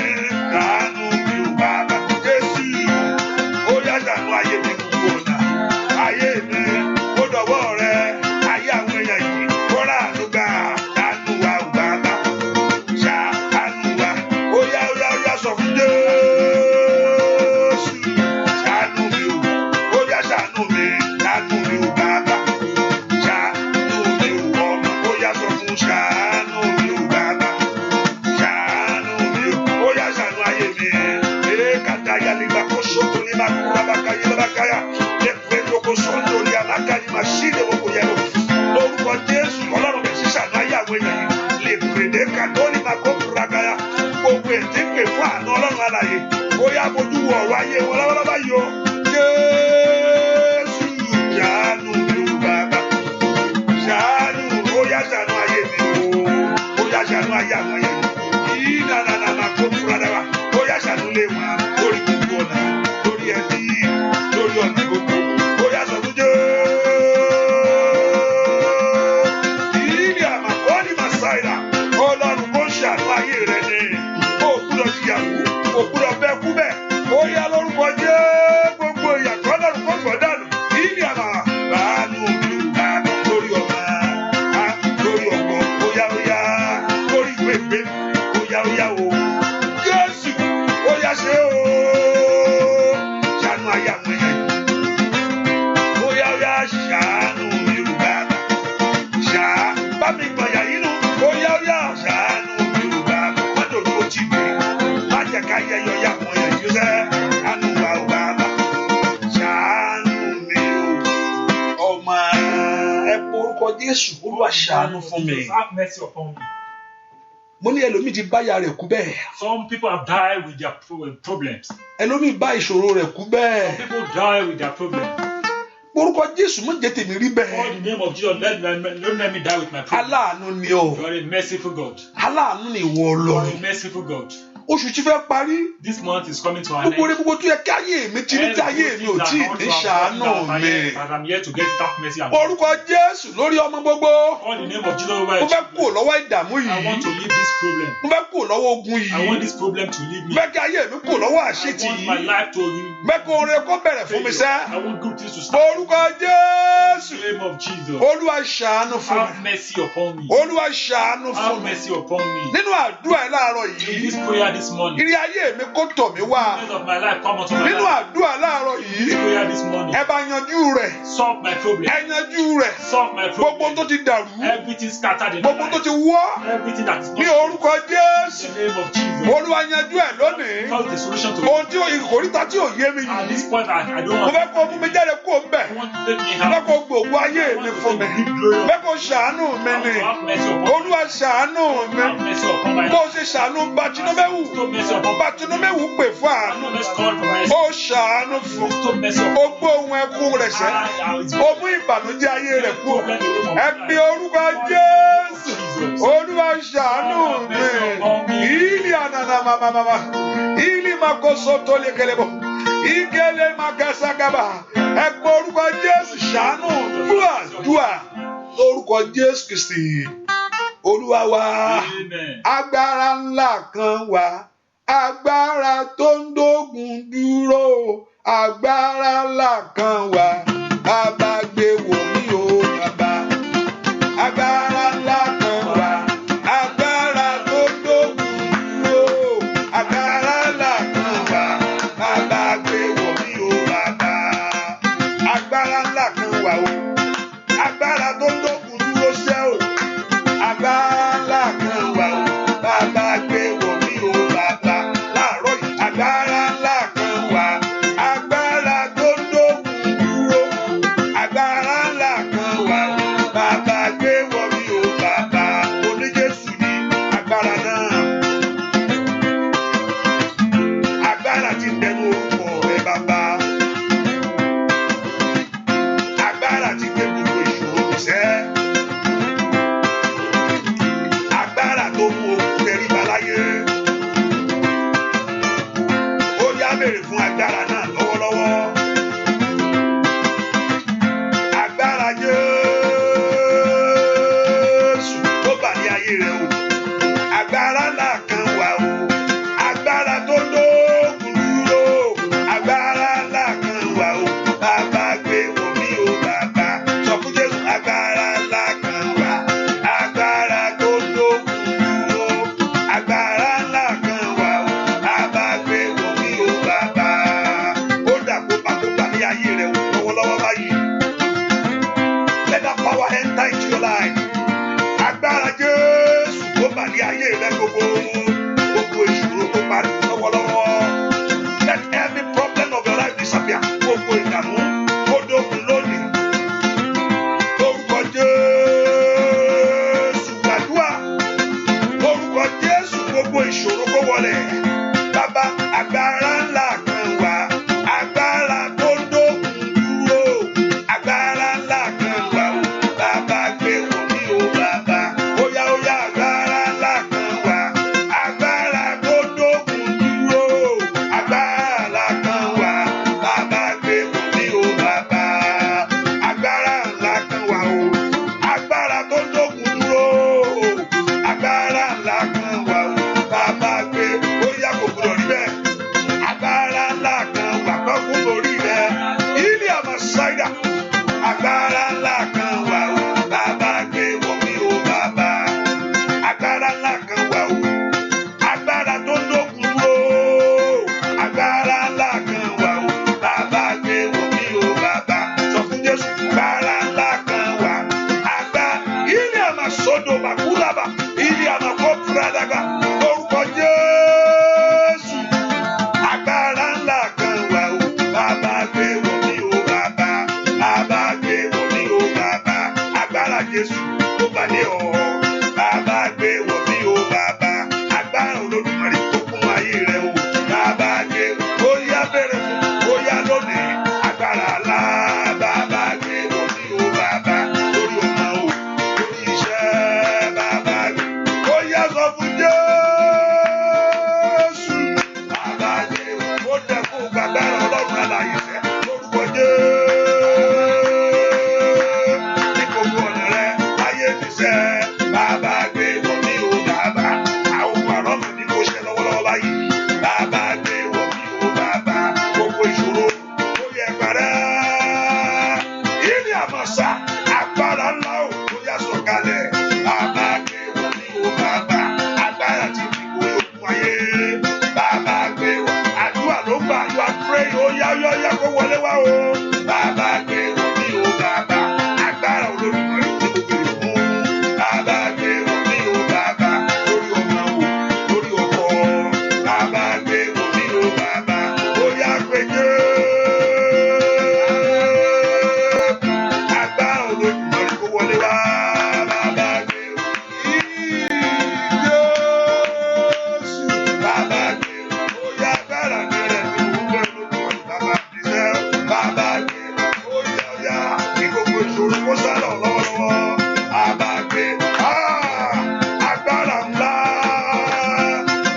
ṣàánú mi o bàbá. Jésù, óyá ṣàánú ayé mi gbogbo ọ̀nà. Ayé mi ó dọ̀wọ́ rẹ. Ayé àwọn èèyàn yìí kó rà àánú gbà. Ṣàánú wa o bàbá. Ṣàánú wa. Óyá sọ fún Jésù. Ṣàánú mi o. Óyá ṣàánú mi. Ṣàánú mi o bàbá. Ṣàánú mi o ọmọ. Óyá sọ fún ṣàánú mi o bàbá. Ṣàánú mi o. Óyá ṣàánú ayé mi. Kàtà yálìgbà kó sóto ní bá kúrò abákáyé lọ́bàkáyà. Lẹ́pẹ́ lóko sọ́ńdọ̀ ní alákàyè máa ṣí ilé wọn kò yẹ lọ. Lórúkọ Jésù, Ọlọ́run bẹ̀ sí ṣàánú ayé àwọn èèyàn yìí. Lè pèdé kàdóní máa kó kúragaya. Gbogbo ètí pè fún àánú Ọlọ́run alààyè. Óyá bójú wo ọ̀rọ̀ ayé wọn lọ́wọ́lọ́wọ́ yìí o. Jésù, ṣàánú mi o bàbá. Ṣàánú, óyá ṣàánú ayé mi o. Óyá ṣàánú ayé àwọn èèyàn yìí. Yìí nànànà máa kó kúragaya. Óyá ṣàánú lé wọn lórí gbogbo ọ̀nà, lórí ẹbí, lórí ọ̀nà gbogbo. Óyá sọ fún Jésù. Àmàkọ́ni Màsáìlà, Ọlọ́run kó ṣàánú ayé rẹ ní. Ó gbúdọ̀ jìyàwó, ó gbúdọ̀ bẹ́ kú bẹ́ẹ̀. Óyá lórúkọ Jésù, gbogbo ìyàtọ̀ Ọlọ́run kó gbọ́ dànù. Ìdí àmà bàánú mi ò bá lórí ọmọ, lórí ọkọ. Óyá lórí ìwé ìgbé. Óyá o. Jésù, óyá ṣe o. Ṣàánú ayé àwọn èèyàn yìí. Óyá ṣàánú mi o bàbá. Bá mi gbọ̀nyà yìí nù. Óyá ṣàánú mi o bàbá. Wọ́n dòdò ó ti gbé. Má jẹ́ ká yẹyọ ya àwọn èèyàn yìí sẹ́. Ṣàánú wa o bàbá. Ṣàánú mi o. Ọmọ ẹ porúkọ Jésù. Olúwa ṣàánú fún mi. Have mercy upon me. Mo ní ẹlòmíì ti báyà rẹ̀ kú bẹ́ẹ̀. Some people have died with their problems. Ẹlòmíì bá ìṣòro rẹ̀ kú bẹ́ẹ̀. Some people die with their problems. Orúkọ Jésù mú jẹ́ tèmi rí bẹ́ẹ̀. For the name of Jesus, don't let me die with my problems. Aláàánú ni o. You are a merciful God. Aláàánú ni ìwọ You are Ọlọ́run. a merciful God. oṣù tí fẹ́ parí. This month is coming to an Gbogbo end. rẹ̀ gbogbo tó yẹ kí ayé mi ti ní tí ayé mi ò tí ì ní ṣàánú mi. But I'm here to get that mercy and Orúkọ Jésù lórí ọmọ gbogbo. call the name of Jesus over Mo your fẹ́ kúrò children. lọ́wọ́ ìdààmú I want to yìí. leave this problem. Mo fẹ́ kúrò lọ́wọ́ ogun I want yìí. this problem to leave Mo me. fẹ́ kí ayé mi kúrò lọ́wọ́ I àṣetì want my yìí. life to Mo fẹ́ kí oore kó bẹ̀rẹ̀ fún mi sẹ́. I want good things to start. Orúkọ Jésù. In the name of Jesus. Olúwa ṣàánú fún Have mi. mercy upon me. Olúwa ṣàánú fún Have mi. mercy upon me. Nínú àdúrà ẹ̀ láàárọ̀ In yìí. this prayer this morning, Ìrì ayé mi kó tọ̀ mí wá. the of my life come unto my Nínú life. àdúrà láàárọ̀ This yìí. prayer this morning, Ẹ bá yanjú rẹ̀. solve my problem. Ẹ yanjú rẹ̀. Solve my Gbogbo tó problem. ti dàrú. Everything scattered in my Gbogbo tó life. ti wọ́. Everything that is Ní not orúkọ Jésù. in the name of Jesus. Olúwa yanjú ẹ̀ lónìí. Cause the solution to it. Ohun tí ìkórìtà tí ò yé mi At this yìí. point, I don't Mo want fẹ́ kó mú mi jáde kó ń bẹ̀. I want to take me Mo fẹ́ out. kó gbogbo ayé I mi want to fún mi. take the big glory Mo of fẹ́ kó ṣàánú mi God. ni. Have mercy upon me. Olúwa ṣàánú mi. Have mercy upon my Bó life. o ṣe ṣàánú Bàtínúmẹ́wù. Stop mercy upon me. Bàtínúmẹ́wù pè fún I àánú. know let's call for mercy. Ó ṣàánú fún. Stop mercy Ó upon me. gbọ́ ohun ẹkún rẹ̀ sẹ́. Ó mú ìbànújẹ́ ayé rẹ̀ kú. Problem in the room of Ẹ my pe life. orúkọ Jésù. Jesus. Olúwa ṣàánú mi. Ìlì ànànà màmàmàmà. Ìlì màkóso tó lè kẹlẹ́bọ̀. Ìkẹlẹ́ màkàsàgàbà. Ẹ pe orúkọ Jésù ṣàánú. Dúà. Orúkọ Jésù Kristi. Olúwa wa. Amen. Agbára ńlá kan wà. Agbára tó ń dógun dúró. Agbára ńlá kan wà. Bàbá gbé wò mí o bàbá. Agbára ńlá kan wà. Agbára tó ń dógun dúró. Agbára ńlá kan wà. Bàbá gbé wò mí o bàbá. Agbára ńlá kan wà o. Agbára tó ń dógun dúró ṣẹ́ o. Agbára ńlá kan wà o. Bàbá gbé wò mí o bàbá. Láàárọ̀ yìí agbára ńlá kan wà. Agbára tó ń dógun dúró. ó yá kó wọlé wá o. Bàbá gbé wọ̀ mí o bàbá. Agbára Olódùmarè tí mo béèrè fún. Bàbá gbé wọ̀ mí o bàbá. Lórí ọmọ wò, lórí ọkọ. Bàbá gbé wọ̀ mí o bàbá. Ó yá pé jẹ́. Agbára Olódùmarè kó wọlé wá. Bàbá gbé wọ̀ mí. Jésù. Bàbá gbé wọ̀. Ó yá agbára mi rẹ̀ mi ò ń bẹ̀ lórí bàbá mi sẹ́. Bàbá gbé wọ̀. Ó yá kí gbogbo ìṣòro kó sálọ lọ́wọ́lọ́wọ́. Bàbá gbé agbára ńlá.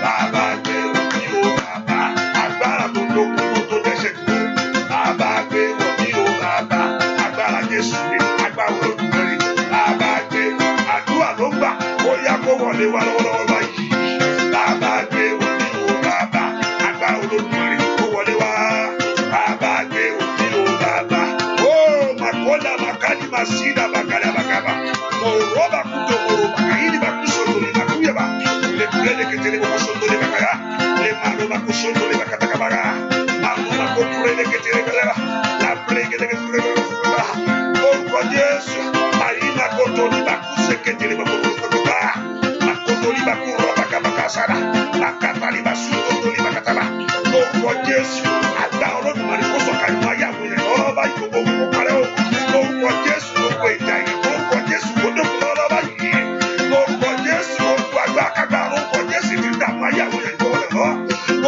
Bàbá gbé wọ̀ mí o bàbá. Agbára tó lókun tó dẹ́ṣẹ̀ tó. Bàbá gbé wọ̀ mí o bàbá. Agbára Jésù mi, agbára Olódùmarè. Bàbá gbé àdúrà ló gbà. Ó yá kó wọlé wá lọ́wọ́lọ́wọ́ báyìí. Bàbá gbé wọ̀ mí o bàbá. Agbára Olódùmarè kó wọlé wá. Bàbá gbé wọ̀ mí o bàbá. Ó màkọ́dà màkàdì màsídà bàkàdà bàkàbà. Moroba kuto moroba kaidi bakusoto le makuyaba. Le kurele ketele bakusoto le bakaya. Le mano bakusoto le bakataka baga. Mano bakuturele ketele beleba. La prege le ketele beleba. Orúkọ Jésù. Marina koto li bakuse ketele bakusoto ba. Makoto li bakuroba kabakasara. Makata li basuto li bakataba. Orúkọ Jésù. Àgbà Olódùmarè kó sọ̀kalẹ̀ nínú ayé àwọn èèyàn lọ́wọ́ báyìí gbogbo gbogbo parẹ́ o. Orúkọ Jésù gbogbo ìjà yẹn. Orúkọ Jésù gbogbo lọ́wọ́ báyìí. Orúkọ Jésù gbogbo agbára orúkọ Jésù ti dààmú ayé àwọn èèyàn lọ́wọ́ lọ́wọ́.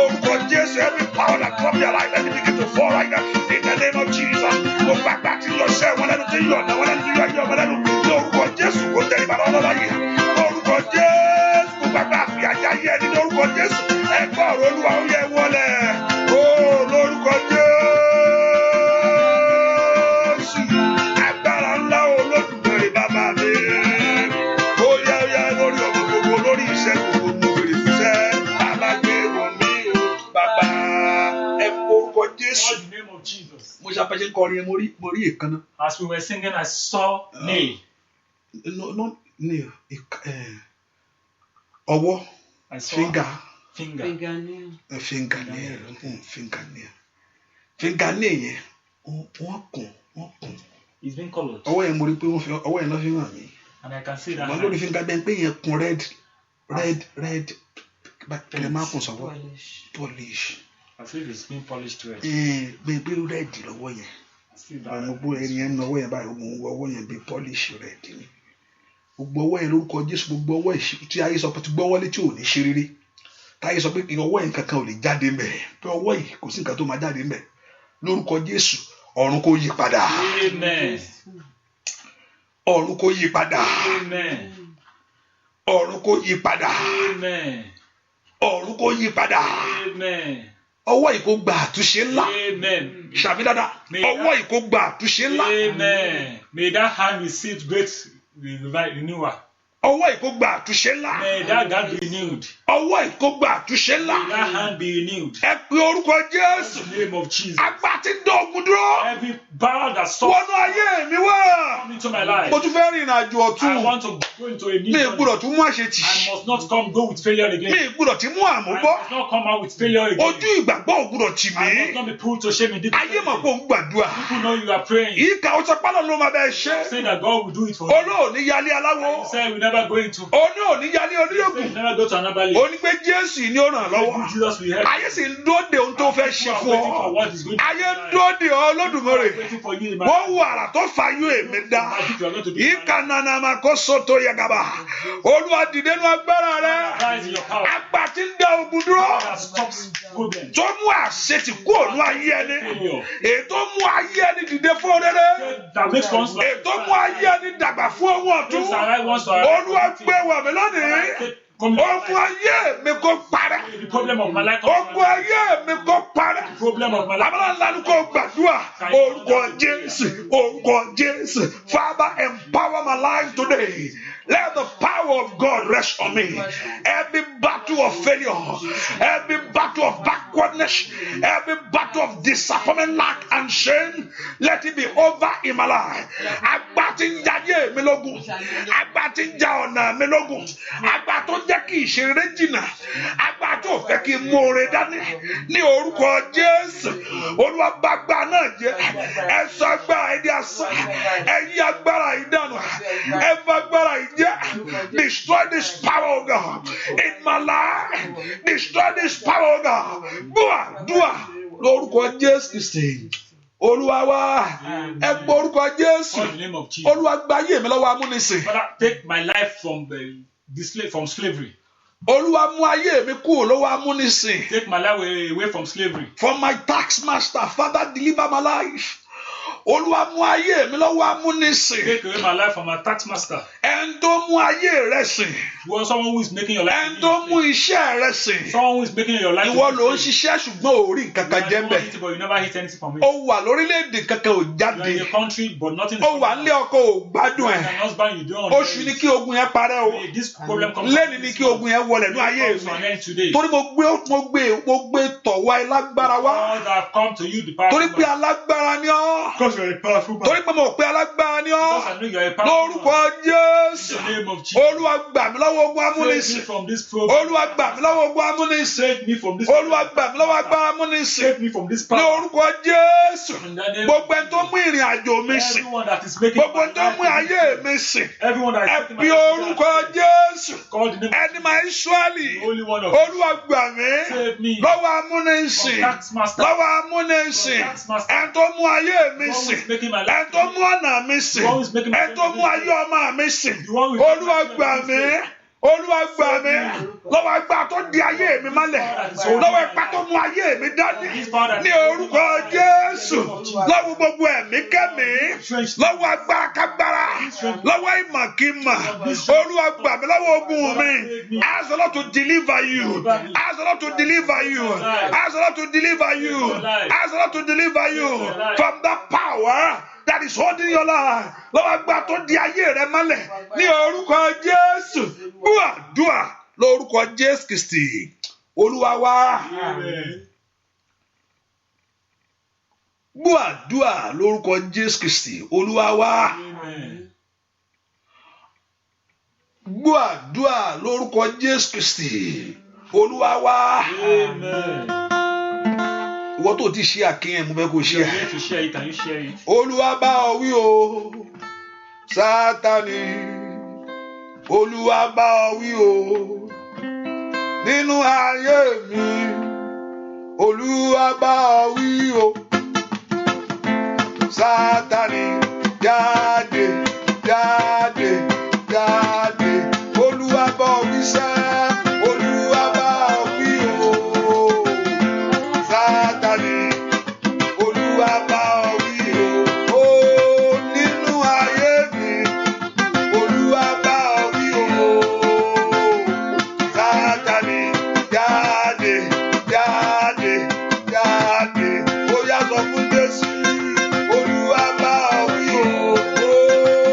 Orúkọ Jésù every power that drop their life let it begin to fall right now in the name of Jesus. Gbogbo àgbà tí yọ ṣẹ́ wọn lẹ́nu tí yọ ọ̀nà wọn lẹ́nu tí yọ ayé ọmọ lẹ́nu. Orúkọ Jésù kò tẹ̀lé ìbàdàn lọ́wọ́ báyìí. Orúkọ Jésù gbogbo àgbà àfìyàjà ayé ẹni lórúkọ Jésù. Ẹgbẹ́ ọ̀rọ̀ Olúwa ó yẹ wọlé. Ó lórúkọ Jésù. Agbára ńlá Olódùmarè bàbá mi. Ó yá lórí ọmọ gbogbo lórí iṣẹ́ gbogbo mo bèrè fúnṣẹ́. Bàbá gbé wọ̀ mí o bàbá. Ẹ orúkọ Jésù. Call the name of Jesus. Mo ṣàpèjẹ kọrin yẹn mo rí èékánná. As we were singing, I saw nail. No nail. Ọwọ́. I saw Finger. fingernail. Fingernail yẹn wọ́n kùn. It's been colored. Ọwọ́ yẹn mo rí pé ọwọ́ yẹn náà fi hàn mí. And I can see that. Wọ́n lórí finger bẹ́ẹ̀ pé yẹn kùn red kẹlẹ́ máa kùn sọ́wọ́ polish. As if it's been polished red. Bẹ́ẹ̀ pé red lọ́wọ́ yẹn. I see that. Àwọn gbogbo ẹni yẹn náà ọwọ́ yẹn báyìí ọwọ́ yẹn bí polish red ni. Gbogbo ọwọ́ yẹn lórúkọ Jésù gbogbo ọwọ́ tí ayé sọ pé ti gbọ́ wọlé tí ò ní ṣe rere. Táyé sọ pé ọwọ́ yẹn kankan ò lè jáde mbẹ̀. Pé ọwọ́ yìí kò sí nǹkan tó máa jáde mbẹ̀. Lórúkọ Jésù ọ̀run kò yí padà. Amen. Ọ̀run kò yí padà. Amen. Ọ̀run kò yí padà. Amen. Ọ̀run kò yí padà. Amen. Ọwọ́ yìí kò gba àtúnṣe ńlá. Amen. Ṣàmì dáadáa. Ọwọ́ yìí kò gba àtúnṣe ńlá. Amen. May that hand receive great renewal. Ọwọ́ yìí kò gba àtúnṣe ńlá. May that hand be renewed. Ọwọ́ yìí kò gba àtúnṣe ńlá. May that hand be renewed. Ẹ pe orúkọ Jésù. In the name of Jesus. Àgbà tí ń dán ogun dúró. Every power that stops Wọnú ayé mi wá. come into my life. Mo tún fẹ́ rìn ìrìnàjò ọ̀tún. I want to go into a new Mi journey. gbọ́dọ̀ tún mú àṣetì. I must not go with failure again. Mi gbọ́dọ̀ tí mú I àmúbọ́. must not come out with failure again. Ojú ìgbàgbọ́ ò gbọ́dọ̀ tì I must mí. not be put to shame in this. Ayé mọ̀ pé òun gbàdúrà. People know you are praying. Ìkà ọ̀sán pálọ̀ ló máa bẹ́ẹ̀ ṣe. Say that God will do it for you. Olóòní yálé aláwo. You say we never go into. Olóòní yálé Say oníyògùn. we never go to another league. Ó ní pé Jésù ni ó ràn án lọ́wọ́. Jesus will help. Ayé sì ń dóde ohun tó fẹ́ ṣe People fún are waiting for ọ. what is going to Ayé ń happen. dóde ọ Olódùmarè. Waiting for you in my Wọ́n wo àrà tó fayú èmi dá. magic you are going to do. Ìkànnà máa kó sóto yagaba. Olúwa dìde nínú agbára rẹ̀. Rise in your power. Àgbà tí ń dá ogun dúró. That stops problems. Tó mú àṣetì kú ònú ayé ẹni. Ètò mú ayé ẹni dìde fún rere. That makes one's life. Ètò mú ayé ẹni dàgbà fún ohun ọ̀tún. Makes our life once to Olúwa gbé wọ̀ mí lónìí. Ogun ayé mi kò parẹ́. The problem of my life. Ogun ayé mi kò parẹ́. The problem of my life. Abala ńlá ni kò gbàdúrà. Orúkọ Jésù. Orúkọ Jésù. Father, empower my life today. Let the power of God rest on me. Every battle of failure, every battle of backwardness, every battle of disappointment, lack, and shame, let it be over in my life. Agbatinja ye melogun, agbatinja ona melogun, agbato jẹ́ kí ìṣeré jìnnà, agbato fẹ́ kí more dání. Ní orúkọ Jésù, Olúwa bá agbára náà jẹ́. Ẹ sọ agbára ìdí asán, ẹ yí agbára ìdánù, ẹ bá agbára ìjẹ́. Destroy this power of God in my life. Destroy this power of God. Dúà lórúkọ Jésù Kristi. Olúwa wa, ẹ gbọ́ orúkọ Jésù. Olúwa gba ayé mi lọ́wọ́ amúnisìn. Father, take my life from slavery. Olúwa mú ayé mi kúrò lọ́wọ́ amúnisìn. Take my life away from slavery. From my tax master, Father, deliver my life. Olúwa mú ayé mi lọ́wọ́ amúnisìn. Take away my life from my tax master. Ẹni tó mú ayé rẹ sìn. You are someone who is making your life. Ẹni tó mú iṣẹ́ rẹ sìn. Someone who is making your life. Ìwọ ló ń ṣiṣẹ́ ṣùgbọ́n ò rí nǹkan kan jẹ ńbẹ̀. But you never hit anything from it. Ó wà lórílẹ̀-èdè kankan ò jáde. You are in a country but nothing is Ó wà nílé ọkọ ò gbádùn ẹ̀. husband, you don't Oṣù ní kí ogun yẹn parẹ́ o. this problem comes Lẹ́ni ní kí ogun yẹn wọlẹ̀ ní ayé mi. Torí mo gbé tọ̀wá alágbára wá. All that have come to you, the power. Torí pé alágbára ni ọ́. Because you are a powerful man. Torí pé mo pé alágbára ni ọ́. Because I know you are a powerful man. Lórúkọ Jésù. In the name of Jesus. Olúwa gbà mí lọ́wọ́ ogun Save me amúnisìn. from this problem. Olúwa gbà mí lọ́wọ́ ogun amúnisìn. Save me from this Olúwa gbà mí lọ́wọ́ agbára amúnisìn. Save me from this power. Lórúkọ Jésù. In the name Gbogbo ẹni tó mú ìrìn àjò mi sìn. everyone that is making Gbogbo ẹni tó mú ayé mi sìn. everyone that is Ẹ making fi orúkọ Jésù. call the name Ẹni máa ń Ísírẹ́lì. the only one of Olúwa gbà mí save me lọ́wọ́ amúnisìn. from tax master. Lọ́wọ́ amúnisìn. Ẹni tó mú ayé mi The one who sìn. is making my Ẹni life. tó mú ọ̀nà mi sìn. The one who is making my Ẹni tó mú ayé ọmọ mi sìn. The one who is Olúwa making gbà my mí. Olúwa gbà mí lọ́wọ́ agbára tó di ayé mi mọ́lẹ̀. Lọ́wọ́ ipá tó mú ayé mi dání. Ní orúkọ Jésù. Lọ́wọ́ gbogbo ẹ̀mí kẹ́mi. Lọ́wọ́ agbára kágbára. Lọ́wọ́ ìmọ̀kímọ̀. Olúwa gbà mí lọ́wọ́ ogun mi. Ask the Lord to deliver you. Ask the Lord to deliver you. Ask the Lord to deliver you. Ask the Lord to deliver you from that power that is holding your life. Lọ́wọ́ agbára tó di ayé rẹ mọ́lẹ̀. Ní orúkọ Jésù. Dúà lórúkọ Jésù Kristi. Olúwa wa. Dúà lórúkọ Jésù Kristi. Olúwa wa. Dúà lórúkọ Jésù Kristi. Olúwa wa. Ìwọ tó ti ṣe àkíyàn mo fẹ́ kó ṣe à. Can you share it? Olúwa bá ọ wí o, Sátánì. Olúwa bá ọ wí o, nínú ayé mi. Olúwa bá ọ wí o, Sátánì. Jáde, jáde, jáde. Olúwa bá ọ wí sẹ́. Olúwa bá ọ wí o, Sátánì. Olúwa bá ọ wí o, ó nínú ayé mi. Olúwa bá ọ wí o, Sátánì. Jáde, jáde, jáde. Ó yá sọ fún Jésù. Olúwa bá ọ wí o, ó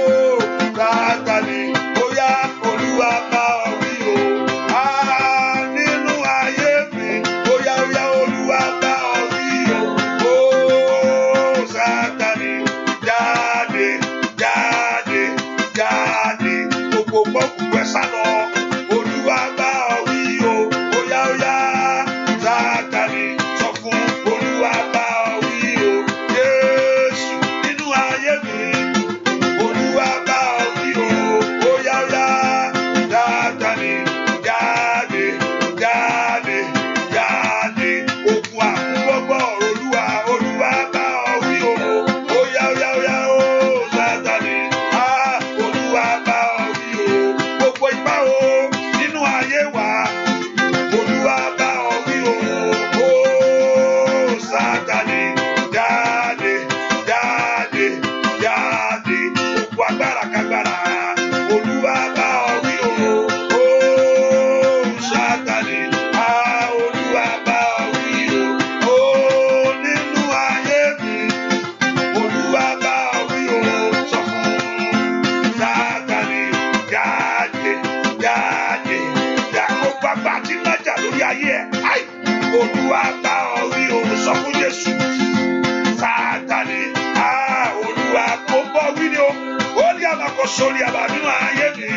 sórí àbá nínú ayé mi.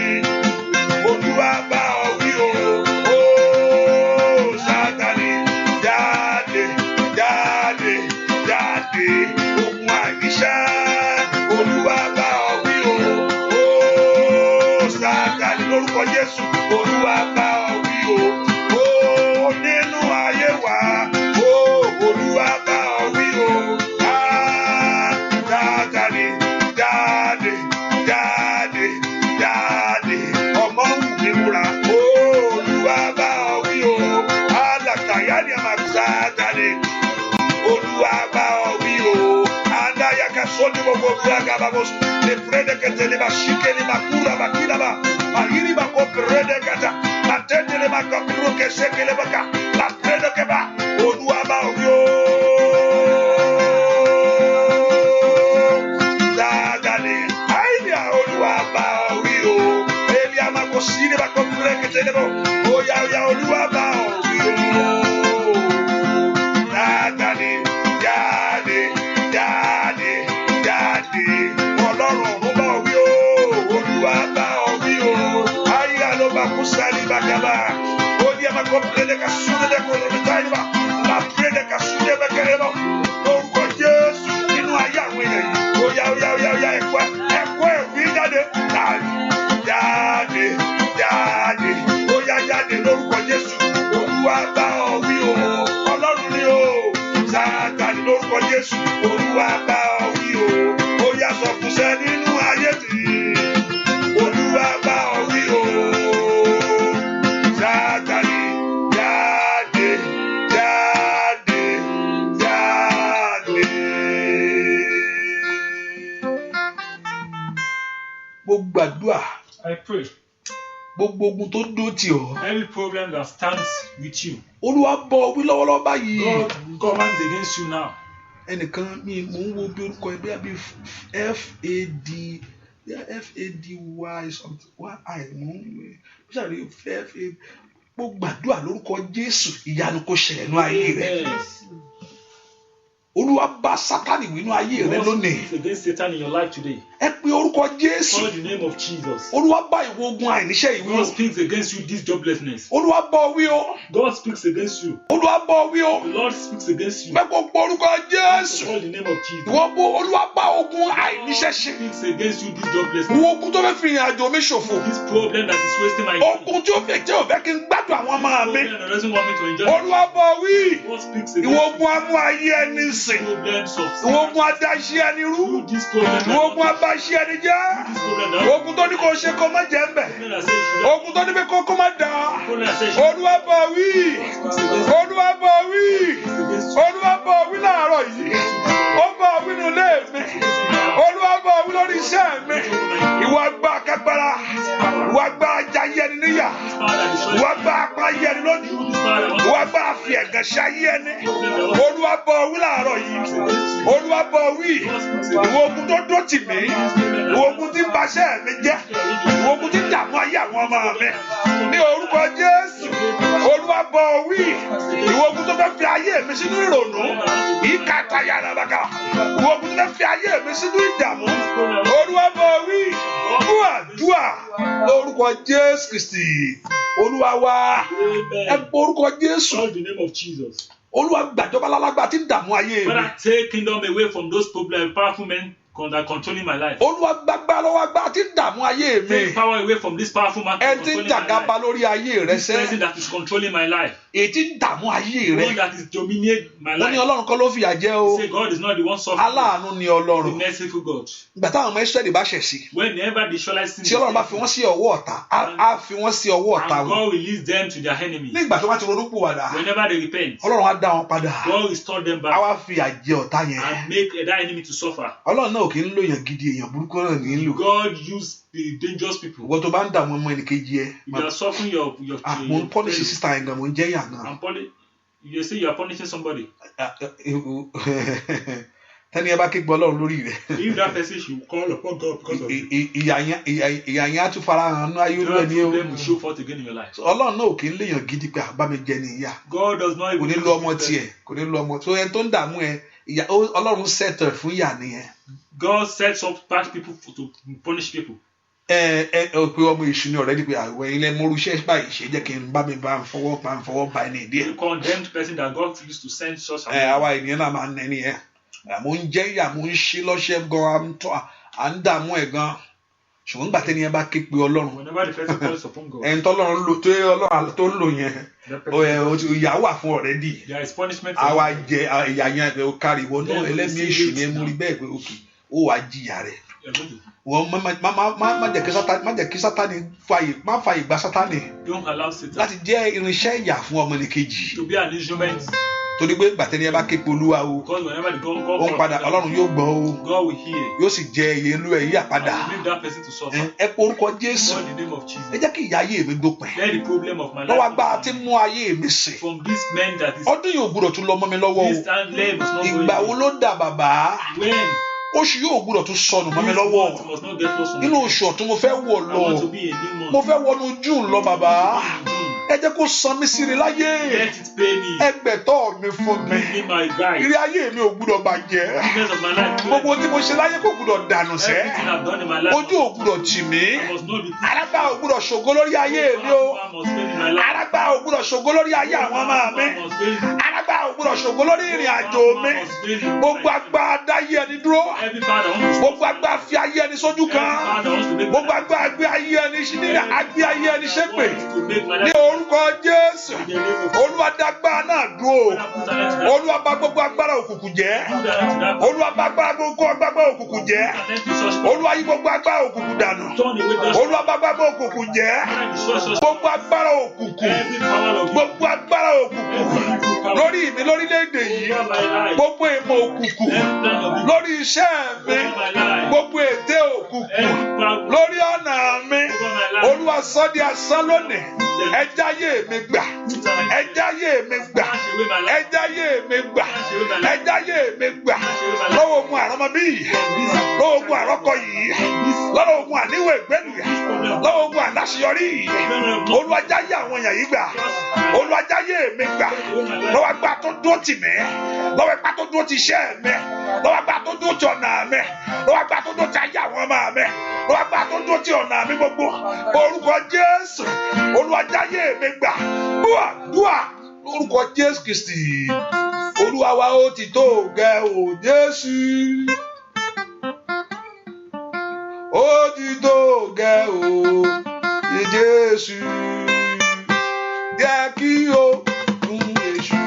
Olúwa bá ọ wí o. Ó Sátánì jáde jáde jáde ogun àìníṣẹ́. Olúwa bá ọ wí o. Ó Sátánì lórúkọ Jésù. Olúwa bá ọ wí o. Ó nínú ayé wa. Ó Olúwa bá ọ wí o. Sátánì jáde jáde jáde ọmọ mi múra. Ó Olúwa bá ọ wí o. Alàtàyà ni a máa Sátánì. Olúwa bá ọ wí o. Andayaka sọ́ni gbogbo braga babos. Le prede kete le ba shike le ba kura ba kila ba. Mahiri ba ko prede kata. La tende le ba ka kuro ke seke le ba ka. La prede ke ba. Olúwa bá ọ wí o. Sátánì. Aidia Olúwa bá ọ wí o. Elia ma ko sine ba ko prede kete le ba. Oya oya Olúwa bá ọ wí o. Sátánì jáde jáde jáde Ọlọ́run ọ̀run bá ọ wí o. Olúwa bá ọ wí o. Ayé ló bá kú sálí bàkàbà. Ó ní ẹ máa kọ́ péré ká súnlẹ̀ dẹ́kun lórí táyé bá. Má péré ká súnlẹ̀ bẹ́kẹ̀rẹ́ bá. Lórúkọ Jésù nínú ayé àwọn èèyàn yìí. Oya oya oya oya ẹ̀kọ́ ẹ̀wí jáde. Jáde jáde oya jáde lórúkọ Jésù. Olúwa bá ọ wí o. Ọlọ́run ni o. Sátánì lórúkọ Jésù. Olúwa bá ọ wí o. Oya sọ fún sẹ́ nínú ayé tì í. Olúwa bá ọ wí o. Sátánì jáde jáde jáde. Mo gbàdúrà I pray gbogbo ogun tó dúró tì ọ́. every problem that stands with you, Olúwa bá ọ wí lọ́wọ́lọ́wọ́ báyìí. God governs against you now. Ẹnìkan mi mò ń wo bí orúkọ ẹ bí FADY something y mò ń bí sàrí FA. Mo gbàdúrà lórúkọ Jésù ìyanu kó ṣẹlẹ̀ nínú ayé rẹ. Olúwa bá Sátánì wí nínú ayé rẹ lónìí. Against Satan in your life today. Ẹ pe orúkọ Jésù. Call the name of Jesus. Olúwa bá ìwọ ogun àìníṣẹ́ ìwé God o. speaks against you this joblessness. Olúwa bá ọ wí o. God speaks against you. Olúwa bá ọ wí o. The Lord speaks against you. Ẹ kò pe orúkọ Jésù. Call the name of Jesus. Ìwọ bó Olúwa bá ogun àìníṣẹ́ ṣe. Speaks against you this joblessness. Ìwọ ogun tó fẹ́ fi ìrìn àjò mi ṣòfò. This problem that is wasting my time. Ogun tí ó fẹ́ kí n gbádùn àwọn ọmọ mi. Problem that doesn't want me to enjoy. Olúwa bá ọ wí. God speaks Ìwọ against ogun amú ayé ẹni sìn. problems of Ìwọ ogun adáṣí ẹni rú. you. This problem Ìwọ ogun abáṣí ẹni jẹ́. this problem that Ogun tó ní kó ṣe kó má jẹ́ ń bẹ̀. problem that says you should Ogun tó ní pé kó má dà. problem that says you Olúwa bá ọ wí. Olúwa bá ọ wí. against Olúwa bá ọ wí láàárọ̀ yìí. Ó bá ọ wí nínú ilé mi. Olúwa bá ọ wí lórí iṣẹ́ mi. Ìwọ agbá kágbára. Ìwọ agbá ajayé ẹni níyà. Ìwọ agbá apá ayé ẹni lójú. Ìwọ agbá fi ẹ̀gàn ṣe ayé ẹni. Olúwa bá ọ wí láàárọ̀ yìí. Olúwa bá ọ wí. Ìwọ ogun tó dó tì mí. Ìwọ ogun tí ń baṣẹ́ mi jẹ́. Ìwọ ogun tí ń dààmú ayé àwọn ọmọ mi. Ní orúkọ Jésù. Olúwa bá ọ wí. Ìwọ ogun tó fẹ́ fi ayé mi sínú ìrònú. Ìkàtà yàrá bàkà. Ìwọ ogun tó fẹ́ fi ayé mi sínú ìdààmú. Olúwa bá ọ wí. Fún àdúrà lórúkọ Jésù Kristi. Olúwa wá. Ẹ pọ orúkọ Jésù. call the name of Jesus. Olúwa gbàjọba lálágbá tí ń dààmú ayé mi. Father, take kingdom away from those problems, powerful men that are controlling my life. Olúwa gbàgbá lọ́wọ́ agbá tí ń dààmú ayé mi. Take power away from this powerful man Ẹ tí ń controlling my jàgàbá life. lórí ayé rẹ This person sẹ́. that is controlling my life. Èyí tí ń dààmú ayé The one rẹ. that is dominating my Ó ní life. Ọlọ́run kọ́ ló fìyà jẹ o. Say God is not the one suffering. Aláàánú ni The Ọlọ́run. merciful God. Ìgbà táwọn ọmọ Ísírẹ́lì bá ṣẹ̀ sí. Whenever the Israelites sin, Tí Ọlọ́run bá fi wọ́n sí ọwọ́ ọ̀tá, á fi wọ́n sí ọwọ́ ọ̀tá and wọn. God will lead them to their enemies. Nígbà tó bá ti ronúpìwàdà, Whenever they repent, Ọlọ́run á dá wọn padà. God will restore them Á back wá fìyà jẹ ọ̀tá yẹn. and make that enemy to suffer. Ọlọ́run náà ò kí ń lò yàn gidi, èèyàn burúkú náà ní í lò. God used the dangerous people. Ìwọ tó bá ń dààmú ọmọ ẹnìkejì ẹ. If you are suffering your Mo ń pọ́nìṣì sísá yẹn gan, mo ń jẹ́ yà gan. you say you are punishing somebody. Tẹ́ni ẹ bá ké gbọ́ Ọlọ́run lórí rẹ̀. If that person should call upon God because of you, Ìyà yẹn á tún fara hàn ní ayé olú that ẹni o. problem will show forth again in your life. Ọlọ́run náà ò kí ń léèyàn gidi pé àbámi jẹ ní ìyà. God does not Kò ní even lo ọmọ tiẹ̀, kò ní lo ọmọ. So ẹni tó ń dààmú ẹ, Ọlọ́run ṣètò ẹ̀ fún ìyà nìyẹn. God sets up bad people to punish people. pé ọmọ èṣù ni ọ̀rẹ́dì pé àwọn ilẹ̀ mọ́rúṣẹ́ báyìí ṣe jẹ́ kí n bá mi bá ń fọwọ́ bá ẹni ìdí ẹ̀. The condemned person that God used to send such a àwa ènìyàn náà máa ń nẹni ẹ̀ mo ń jẹ́ ìyà mo ń ṣe lọ́ṣẹ́ gan à ń dààmú ẹ̀ gan ṣùgbọ́n nígbà tẹ́ni yẹn bá ké pe Ọlọ́run ẹni tọ́lọ́run tó ń lò yẹn ìyà wà fún ọ̀rẹ́dì àwa jẹ ìyà yẹn ó kárí ìwọ náà ẹlẹ́mìí èṣù ni mo rí bẹ́ẹ̀ pé òkè ó wàá jìyà rẹ̀ wọ́n má jẹ́ kí sátani fàyè gba sátani láti jẹ́ irinṣẹ́ ìyà fún ọmọnìkejì torí pé gbàtẹ́ni ẹ bá ké pe Olúwa o ó ń padà Ọlọ́run yóò gbọ́ o yóò sì jẹ iye inú ẹ̀ yíyà padà ẹ pe orúkọ Jésù ẹ jẹ́ kí ìyà ayé mi dópin lọ́wọ́ agbára tí mú ayé mi sè ọdún yóò gbúdọ̀ tún lọ mọ́ mi lọ́wọ́ o ìgbà wo ló dà bàbá oṣù yóò gbúdọ̀ tún sọnù mọ́ mi lọ́wọ́ nínú oṣù ọ̀tún mo fẹ́ wọ̀ lọ mo fẹ́ wọnú June lọ bàbá ẹ jẹ́ kó san mí sí ire láyé ẹgbẹ̀tọ́ mi fún mi ire ayé mi ò gbúdọ̀ bàjẹ́ gbogbo tí mo ṣe láyé kò gbúdọ̀ dànù sẹ́ ojú ò gbúdọ̀ tì mí arágbá ò gbúdọ̀ ṣògo lórí ayé mi o arágbá ò gbúdọ̀ ṣògo lórí ayé àwọn ọmọ mi arágbá ò gbúdọ̀ ṣògo lórí ìrìn àjò mi gbogbo agbá dáyé ẹni dúró gbogbo agbá fi ayé ẹni sójú kan gbogbo agbá gbé ayé ẹni ṣépè ní orúkọ Jésù Olúwa dá agbára náà dúró Olúwa bà gbogbo agbára òkùnkùn jẹ́ Olúwa bà gbogbo agbára òkùnkùn jẹ́ Olúwa yí gbogbo agbára òkùnkùn dànù Olúwa bà gbogbo òkùnkùn jẹ́ gbogbo agbára òkùnkùn lórí mi lórílẹ̀-èdè yìí gbogbo ìmọ̀ òkùnkùn lórí iṣẹ́ mi gbogbo ète òkùnkùn lórí ọ̀nà mi Olúwa sọ di asán lónìí ẹ jáyé mi gbà ẹ jáyé mi gbà ẹ jáyé mi gbà ẹ jáyé mi gbà lọ́wọ́ ogun àrọ́mọbí yìí lọ́wọ́ ogun àrọ́kọ yìí lọ́wọ́ ogun àníwò ìgbẹ́nu yìí lọ́wọ́ ogun àdáṣeyọrí yìí Olúwa jáyé àwọn èèyàn yìí gbà Olúwa jáyé mi gbà lọ́wọ́ agbá tó dúró tì mí lọ́wọ́ agbá tó dúró ti iṣẹ́ mi lọ́wọ́ agbá tó dúró ti ọ̀nà mi lọ́wọ́ agbá tó dúró ti ayé àwọn ọmọ mi lọ́wọ́ agbá tó dúró ti ọ̀nà mi gbogbo orúkọ Jésù Olúwa jáyé mi gbà dúà orúkọ Jésù Kristi Olúwa wa ó ti tó gẹ́ o Jésù ó ti tó gẹ́ o Jésù jẹ́ kí o kún èṣù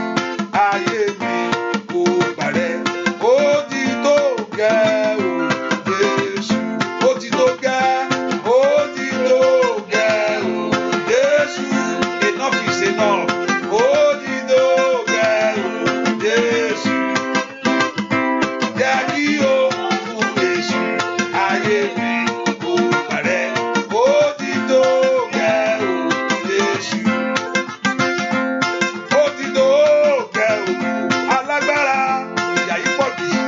ayé mi kó parẹ́ ó ti tó gẹ́ o Jésù ó ti tó gẹ́ ó ti tó gẹ́ o Jésù enough is enough ó ti tó gẹ́ o Jésù jẹ́ kí o kún èṣù ayé mi kó parẹ́ ó ti tó gẹ́ o Jésù. Alágbára ìyà yìí pọ̀ jù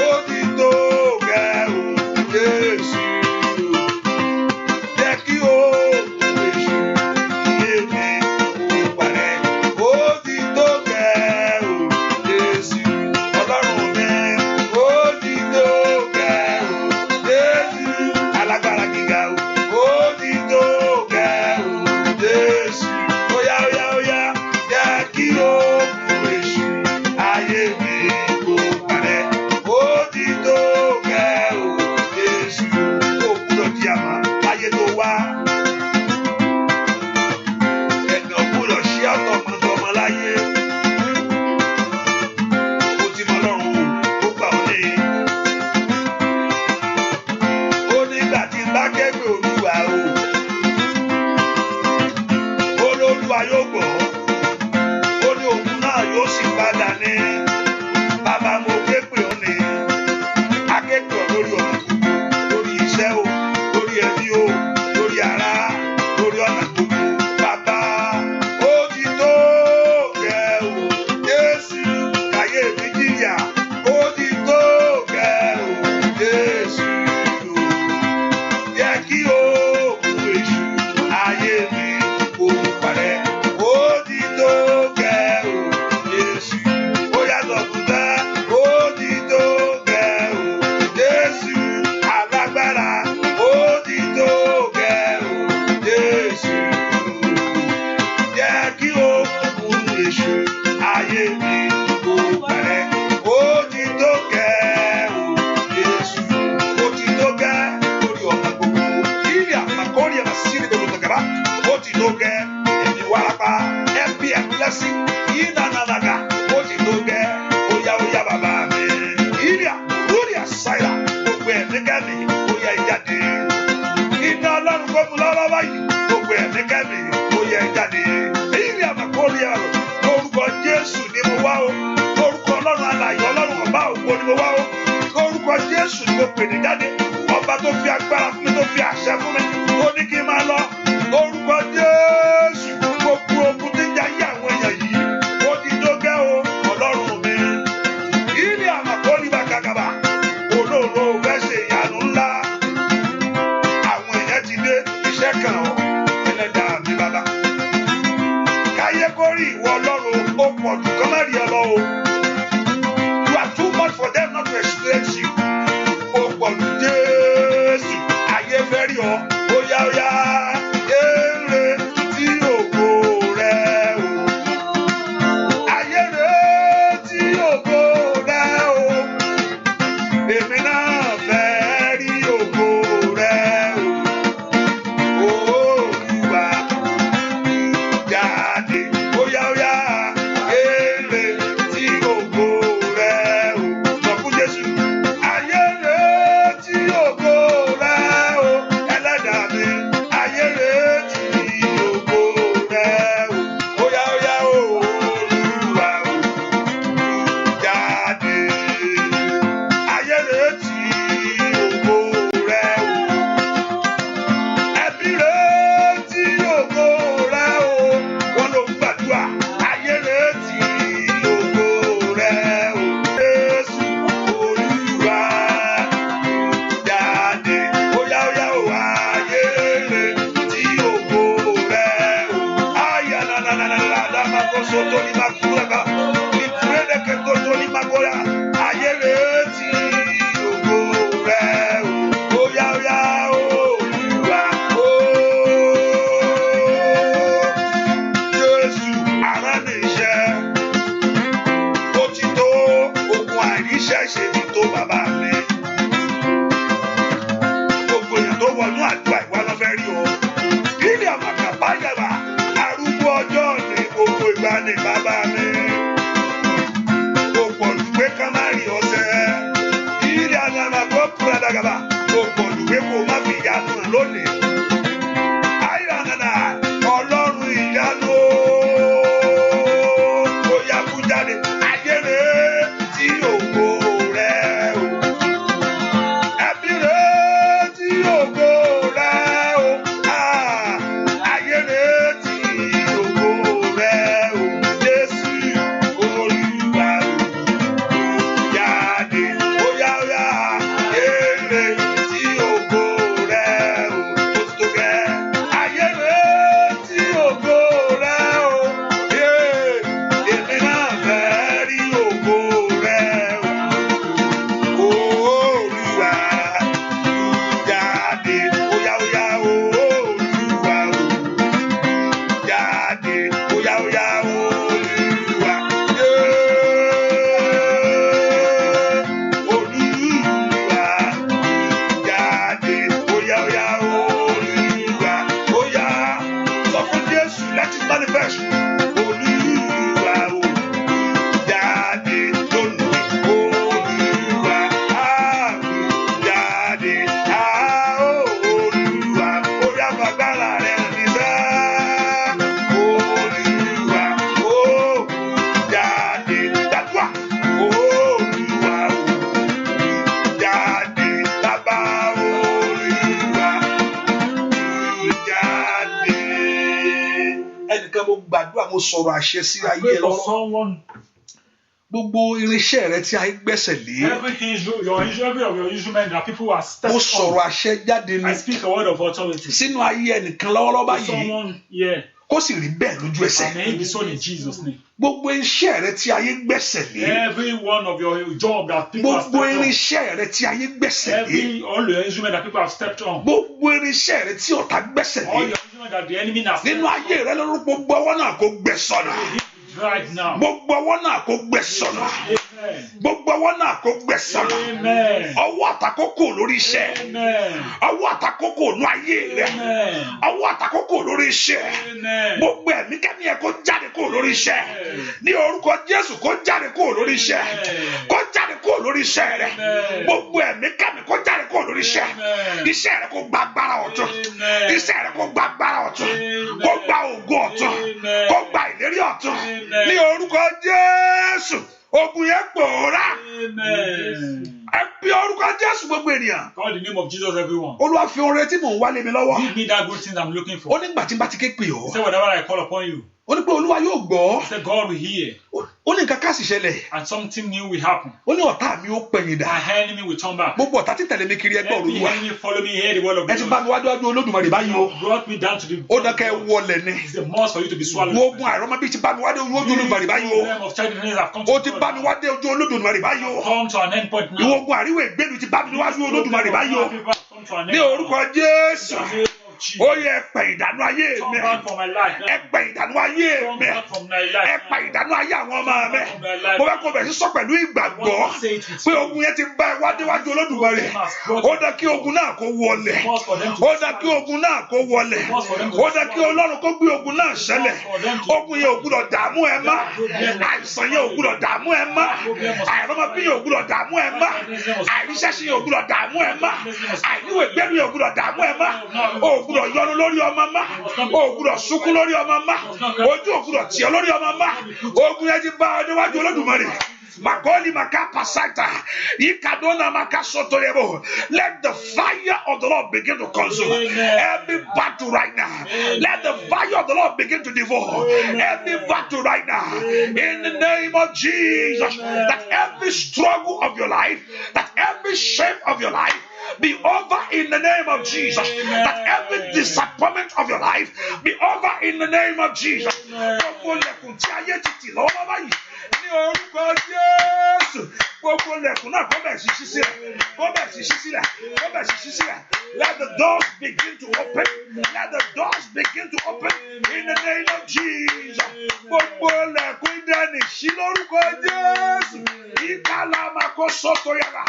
ó ti tó gẹ́ o Jésù jẹ́ kí o èṣù iye mi kò parẹ́ ó ti tó gẹ́ o Jésù Ọlọ́run mi ó ti kẹ́mi ó yẹ jáde. Iná Ọlọ́run kó mú lọ́wọ́ báyìí gbogbo ẹ̀mí kẹ́mi ó yẹ jáde. Ìrì àmàkórí ọ̀rọ̀ lórúkọ Jésù ni mo wá o. Lórúkọ Ọlọ́run alààyè Ọlọ́run ọba ògo ni mo wá o. Lórúkọ Jésù ni mo pè ní jáde. Ọba tó fi agbára fún mi tó fi àṣẹ fún mi tó ní kí n máa lọ. Lórúkọ Jésù gbogbo ogun tí ń jayé àwọn èèyàn yìí ó ti dógẹ́ o Ọlọ́run mi. Ìrì àmàkórí bàkàkàbà olóòrò fẹ́ ṣe ìyanu ńlá. Àwọn èèyàn ti dé iṣẹ́ kan ọ̀ ẹlẹ́dàá mi bàbá. Káyé kórì ìwọ Ọlọ́run ó pọ̀ jù kọ́ má rí ọ lọ o. You are too much for them not to experience you. Ó pọ̀ jù Jésù ayé fẹ́ rí ọ óyá óyá èrè tí ògo rẹ̀ o. Ayé rẹ̀ tí ògo rẹ̀ o. Èmi náà fẹ́ rí ògo rẹ̀ o. Olúwa jáde óyá óyá èrè tí ògo rẹ̀ o. Sọ fún Jésù. Ayé rẹ̀ tí ògo rẹ̀ o. Ẹlẹ́dàá mi. Ayé rẹ̀ tí ògo rẹ̀ o. Óyá óyá Olúwa o. Jáde. Ayé rẹ̀ tí ògo rẹ̀ o. Ẹbí rẹ̀ tí ògo rẹ̀ o. Wọ́n ló ń gbàdúrà. Ayé rẹ̀ tí ògo rẹ̀ o. Jésù Olúwa jáde. Óyá óyá o. Ayé rẹ̀ tí ògo rẹ̀ o. Aya na na na na na na ma ko so to ni ma kura ka. Ni prede ke to ni ma kura. Ayé rẹ̀ tí ògo rẹ̀ o. Óyá óyá Olúwa o. Jésù arán ní iṣẹ́. Ó ti tó ogun àìríṣẹ́ ṣe ti tó bàbá mi. Gbogbo èèyàn tó wọnú àdúrà ìwà lọ fẹ́ rí ọ. Ilé àmàkà báyàbá arúgbó ọjọ́ ní gbogbo ìgbà ní bàbá mi. Kò pọ̀ jù pé ká má rí ọ̀sẹ̀. Ilé àmàkà kó kúrò dàgàbà. Kò pọ̀ jù pé kò má fi ìyanu hàn lónìí. Ayọ̀ ànànà Ọlọ́run ìyanu ó yá kú jáde. Ayé rẹ̀ tí ògo rẹ̀ o. Ẹbí rẹ̀ tí ògo rẹ̀ o. Ayé rẹ̀ tí ògo rẹ̀ o. Jésù Olúwa o. Jáde. Óyá óyá èrè tí ògo rẹ̀ o. Ó ti tó gẹ́. Ayé rẹ̀ tí ògo rẹ̀ o. Èmi náà fẹ́ rí ògo rẹ̀ o. Olúwa jáde. Óyá óyá Olúwa o. Jáde. Óyá óyá Olúwa. Olúwa jáde. Óyá óyá Olúwa. Óyá sọ fún Jésù let it manifest. Olúwa o. Jáde lónìí. Olúwa jáde. Olúwa óyá fagbára rẹ̀ hàn mí sá. Olúwa jáde. Gbàdúrà. Olúwa jáde. Bàbá Olúwa jáde. Ẹnìkan mo gbàdúrà mo sọ̀rọ̀ àṣẹ sí ayé Pray ẹ for lọ́wọ́. someone. Gbogbo irinṣẹ́ rẹ tí ayé gbẹ́sẹ̀ lé. Every of your instrument that people are Mo stepping sọ̀rọ̀ on. àṣẹ jáde I ní speak a word of authority. sínú ayé ẹnìkan lọ́wọ́lọ́wọ́ For báyìí someone here. kó sì rí bẹ́ẹ̀ lójú ẹsẹ̀. And may it be so in Jesus' name. Gbogbo irinṣẹ́ rẹ tí ayé gbẹ́sẹ̀ lé. Every one of your job that people have Gbogbo stepped on. irinṣẹ́ rẹ tí ayé gbẹ́sẹ̀ lé. All your instrument that people have stepped on. Gbogbo irinṣẹ́ rẹ tí ọ̀tá gbẹ́sẹ̀ All lé. your instrument that the enemy has Nínú ayé rẹ lórúkọ gbogbo ọwọ́ náà kó gbẹ sọnù. right now. Gbogbo ọwọ́ náà kó gbẹ sọnù. Amen. Gbogbo ọwọ́ náà kó gbẹ sọnù. Amen. Ọwọ́ àtàkókò lórí iṣẹ́. Amen. Ọwọ́ àtàkókò nú ayé rẹ. Amen. Ọwọ́ àtàkókò lórí iṣẹ́. Amen. Gbogbo ẹ̀mí kẹ́mi ẹ̀ kó jáde kúrò lórí iṣẹ́. Ní orúkọ Jésù kó jáde kúrò lórí iṣẹ́. Kó jáde kúrò lórí iṣẹ́ rẹ. Gbogbo ẹ̀mí kẹ́mi kó jáde kò lórí iṣẹ́ rẹ kò gba agbára ọ̀tun iṣẹ́ rẹ kò gba agbára ọ̀tun kò gba ògo ọ̀tun kò gba ìlérí ọ̀tun ní orúkọ Jésù ogun yẹn pòórá ẹ bí orúkọ Jésù gbogbo ènìyàn. Call the name of Jesus, everyone. Olúwa fi oore tí mò ń wá lé mi lọ́wọ́. Give me that good thing I'm looking for. Ó nígbà tí n bá ti ké pè ọ́. He said, whenever I call upon you. Ó ní pé Olúwa yóò gbọ́. He said, God will hear. Ó ní nǹkan ká sì ṣẹlẹ̀. And something new will happen. Ó ní ọ̀tá mi ó pẹ̀yìn dà. My enemy will turn back. Gbogbo ọ̀tá tí tẹ̀lé mi kiri ẹgbẹ́ Every Olúwa. enemy follow me, hear the word of Ẹ ti bá mi wájú Olódùmarè báyìí o. brought me down to the. Ó dán kẹ́ wọlé ni. It's the must for you to be swallowed. Wo ogun àìrọ́mọ bí ti bá mi wájú Olódùmarè báyìí o. Problem of childhood have come to Ó ti bá mi wájú Olódùmarè báyìí o. come to an end point now. Ìwọ ogun àríwé ìgbélu ti bá mi wájú Olódùmarè báyìí o. Ní orúkọ Jésù. Ó yẹ ẹ̀pẹ̀ ìdànù ayé mi. Ẹ̀pẹ̀ ìdànù ayé mi. Ẹ̀pẹ̀ ìdànù ayé àwọn ọmọ mi. Mo fẹ́ kó bẹ̀rẹ̀ sí sọ pẹ̀lú ìgbàgbọ́ pé ogun yẹn ti bá ẹ wájú Olódùmarè. Ó dá kí ogun náà kó wọlẹ̀. Ó dá kí ogun náà kó wọlẹ̀. Ó dá kí Ọlọ́run kó gbé ogun náà ṣẹlẹ̀. Ogun yẹn ò gbúdọ̀ dààmú ẹ mọ́. Àìsàn yẹn ò gbúdọ̀ dààmú ẹ mọ́. Àìrọ́mọbí yẹn ò gbúdọ̀ dààmú ẹ mọ́. Àìríṣẹ́ṣe yẹn ò gbúdọ̀ dààmú ẹ mọ́. Àìníwèé gbẹ́nu yẹn ò gbúdọ̀ dààmú ẹ mọ́. O ò gbúdọ̀ yọnu lórí ọmọ mọ́. O ò gbúdọ̀ sunkún lórí ọmọ mọ́. Ojú ò gbúdọ̀ tì ọ́ lórí ọmọ mọ́. Ogun yẹn ti bá ọ níwájú Olódùmarè. Magoli makapa sata, ikadona makasoto yebo. Let the fire of the Lord begin to consume every battle right now. Let the fire of the Lord begin to devour every battle right now. In the name of Jesus, that every struggle of your life, that every shame of your life be over in the name of Jesus. That every disappointment of your life be over in the name of Jesus. Ní orúkọ Jésù, gbogbo lẹ̀kùn náà kó bẹ̀ sí ṣí sílẹ̀, kó bẹ̀ sí ṣí sílẹ̀, kó bẹ̀ sí ṣí sílẹ̀. Let the doors begin to open. Let the doors begin to open in the name of Jesus. Gbogbo lẹ̀kùn ìdẹ́ni ṣí lórúkọ Jésù. Ìkàlà máa kó sọ́tò yàrá.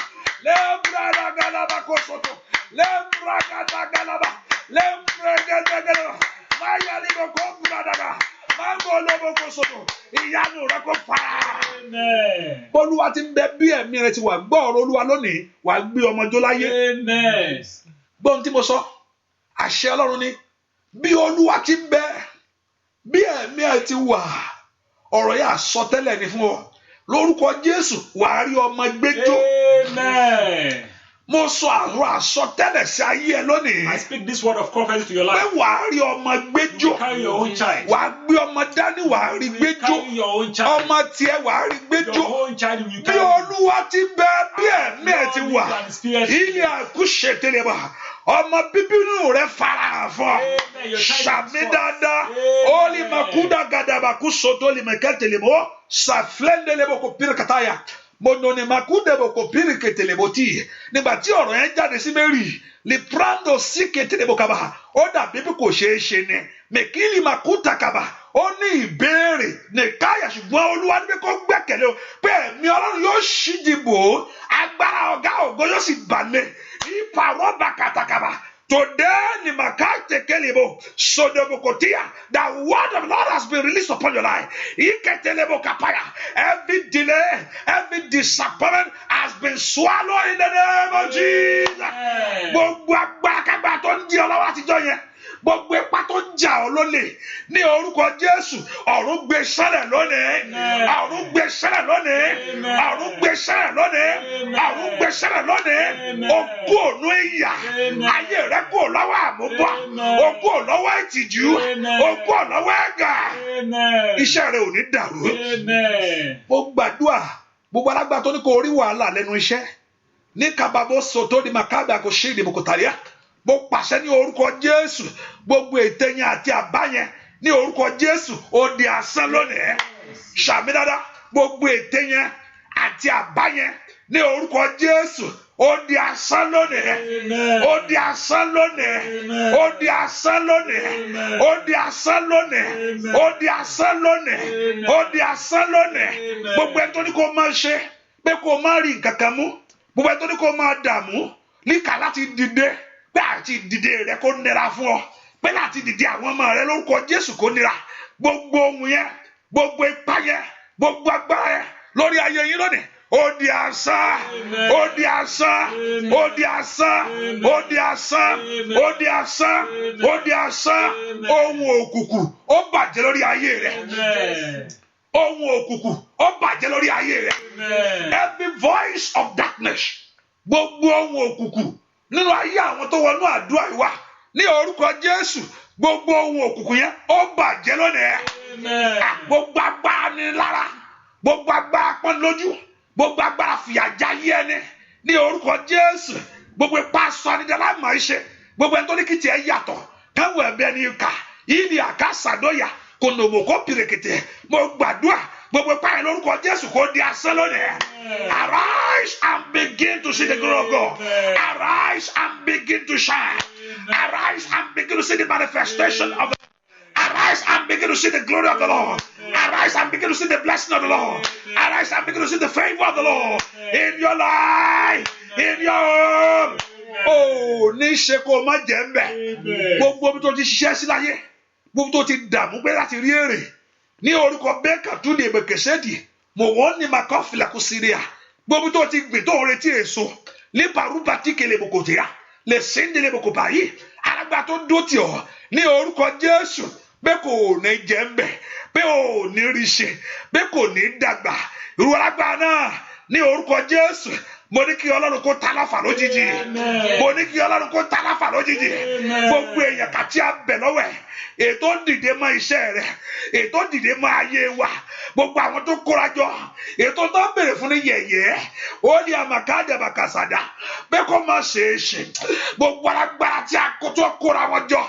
Lẹ́mbrada galaba kó sọ́tò. Lẹ́mbrada galaba. Lẹ́mbrada galaba. Máyà ni mo kó gbúdàdàgà. Ìyanu rẹ kò fara. Olúwa ti ń bẹ bí ẹ̀mí rẹ ti wà gbọ́ ọ̀rọ̀ Olúwa lónìí wà gbé ọmọjó láyé. Gbọ́n tí mo sọ, àṣẹ Ọlọ́run ni bí Olúwa ti ń bẹ bí ẹ̀mí ẹ ti wà ọ̀rọ̀ yà àsọtẹ́lẹ̀ ni fún ọ. Lórúkọ Jésù wàá rí ọmọ gbẹ́jọ́. Mo sọ àrùn àsọtẹ́lẹ̀ sí ayé ẹ lónìí. I speak this word of prophecy to your life. Pé wàá rí ọmọ gbẹ́jọ́. Carry your own child. Wàá gbé ọmọ dání wàá rí gbẹ́jọ́. Carry your own child. Ọmọ tiẹ̀ wàá rí gbẹ́jọ́. Your own child will Bí carry. Olúwa ti bẹ bí ẹ̀mí ẹ̀ ti wà. Ilé àkúṣe tẹ́lẹ̀ bá. Ọmọ bíbí inú rẹ̀ farahàn fún ọ. Ṣàmì dáadáa. Ó lè máa kú dàgàdàbà kú sọ́tò lè mẹ̀kẹ́ tẹ̀lé mọ́. Ṣàflẹ́ndẹ̀lẹ́bọ̀ kò pín kàtáyà. Monone makudebo ko piri keteleboti. Nígbà tí ọ̀rọ̀ yẹn jáde sí Mary, le prando si ketelebo kaba. Ó dàbí bí kò ṣeé ṣe ni. Mekili makuta kaba. Ó ní ìbéèrè nìkáyà ṣùgbọ́n Olúwa ní pé kó gbẹ́kẹ̀lé o. Pé ẹ̀mí Ọlọ́run yóò ṣíji bò ó. Agbára ọ̀gá ògo yóò sì balẹ̀. Ìpàrọ̀bà kàtàkàbà. Today, Nimakate Kelebo, Sodobokotia, the word of the Lord has been released upon your life. Iketelebo Kapaya. Every delay, every disappointment has been swallowed in the name of Jesus. Gbogbo agbára tó ń di ọlọ́wọ́ àtijọ́ yẹn. Gbogbo ipa tó ń jà ọ́ lólè ní orúkọ Jésù ọ̀run gbé sẹ́lẹ̀ lónìí. Ọ̀run gbé sẹ́lẹ̀ lónìí. Ọ̀run gbé sẹ́lẹ̀ lónìí. Ọ̀run gbé sẹ́lẹ̀ lónìí. O kú ònú ìyà. Ayé rẹ kú lọ́wọ́ àmúbọ̀. O kú lọ́wọ́ ìtìjú. O kú lọ́wọ́ ẹ̀gà. Iṣẹ́ rẹ ò ní dàrú. Mo gbàdúrà gbogbo alágbà tó ní kó rí wàhálà lẹ́nu iṣẹ́. Ní kábàbọ̀ sọ̀tò ní màkàbà kò ṣe ìdìbò kò tàríà. Mo pàṣẹ ní orúkọ Jésù gbogbo ète yẹn àti àbá yẹn ní orúkọ Jésù ó di asán lónìí. Ṣàmì dáadáa gbogbo ète yẹn àti àbá yẹn ní orúkọ Jésù ó di asán lónìí. Ó di asán lónìí. Ó di asán lónìí. Ó di asán lónìí. Ó di asán lónìí. Ó di asán lónìí. Gbogbo ẹni tó ní kó máa ṣe pé kó máa rí nǹkan kan mú. Gbogbo ẹni tó ní kó máa dààmú níkà láti dìde. Pé àti dìde rẹ kó nira fún ọ. Pé láti dìde àwọn ọmọ rẹ lórúkọ Jésù kó nira. Gbogbo ohun yẹn, gbogbo ipá yẹn, gbogbo agbára yẹn lórí ayé yín lónìí. ó di asán, ó di asán, ó di asán, ó di asán, ó di asán, ó di asán. Ohun òkùnkùn ó bàjẹ́ lórí ayé rẹ̀. Ohun òkùnkùn ó bàjẹ́ lórí ayé rẹ̀. Every voice of darkness, gbogbo ohun òkùnkùn nínú ayé àwọn tó wọnú àdúrà yìí wá ní orúkọ Jésù, gbogbo ohun òkùnkùn yẹn ó bàjẹ́ lónìí. Gbogbo agbára ní lára, gbogbo agbára pọ́n lójú, gbogbo agbára fìyàjà yé ẹni ní orúkọ Jésù, gbogbo ipa sọ ní dẹ́lá mọ̀ ṣe, gbogbo ẹni tó ní kìtì ẹ̀ yàtọ̀ káwọn ẹ̀bẹ̀ ní ìka ìlì àkàsàdóyà kò nòmòkó pìrìkìtì. Mo gbàdúrà gbogbo ipa yẹn lórúkọ Jésù kò di asán lónìí. Arise and begin to see the glory of God. Arise and begin to shine. Arise and begin to see the manifestation of the Arise and begin to see the glory of the Lord. Arise and begin to see the blessing of the Lord. Arise and begin to see the favor of the Lord in your life, in your home. Oh, ní ṣe kó má jẹ́ ń bẹ̀. Gbogbo bí tó ti ṣiṣẹ́ sí láyé, gbogbo tó ti dààmú pé láti rí èrè. Ní orúkọ Bẹ́ẹ̀kà tún ní Èbèkèṣẹ́dì, mò wọ́n ní Makọ́ Fìlàkù Síríà. Gbogbo tó ti gbìn tó ń retí èso. Ní Parúbà tí kele bòkòtìyà, lè síndìlẹ̀ bòkòbà yìí. Alágbá tó dó tì ọ́ ní orúkọ Jésù. Bẹ́ẹ̀ kò ní jẹ́ ń bẹ̀, bẹ́ẹ̀ ò ní rí ṣe, bẹ́ẹ̀ kò ní dàgbà. Irú alágbá náà ní orúkọ Jésù. Mo ní kí Ọlọ́run kó tálàfà lójijì. Mo ní kí Ọlọ́run kó tálàfà lójijì. Gbogbo èèyàn kàtí abẹ lọ́wọ́ ẹ̀. Ètò dìde mọ́ iṣẹ́ rẹ̀. Ètò dìde mọ́ ayé wa. Gbogbo àwọn tó kóra jọ. Ètò tó bèrè fún ní yẹ̀yẹ́. Ó ní àmàkádà bàkàsàdà. Bẹ́ẹ̀ kó má ṣe é ṣe. Gbogbo alágbára tí a kó tó kóra wọn jọ.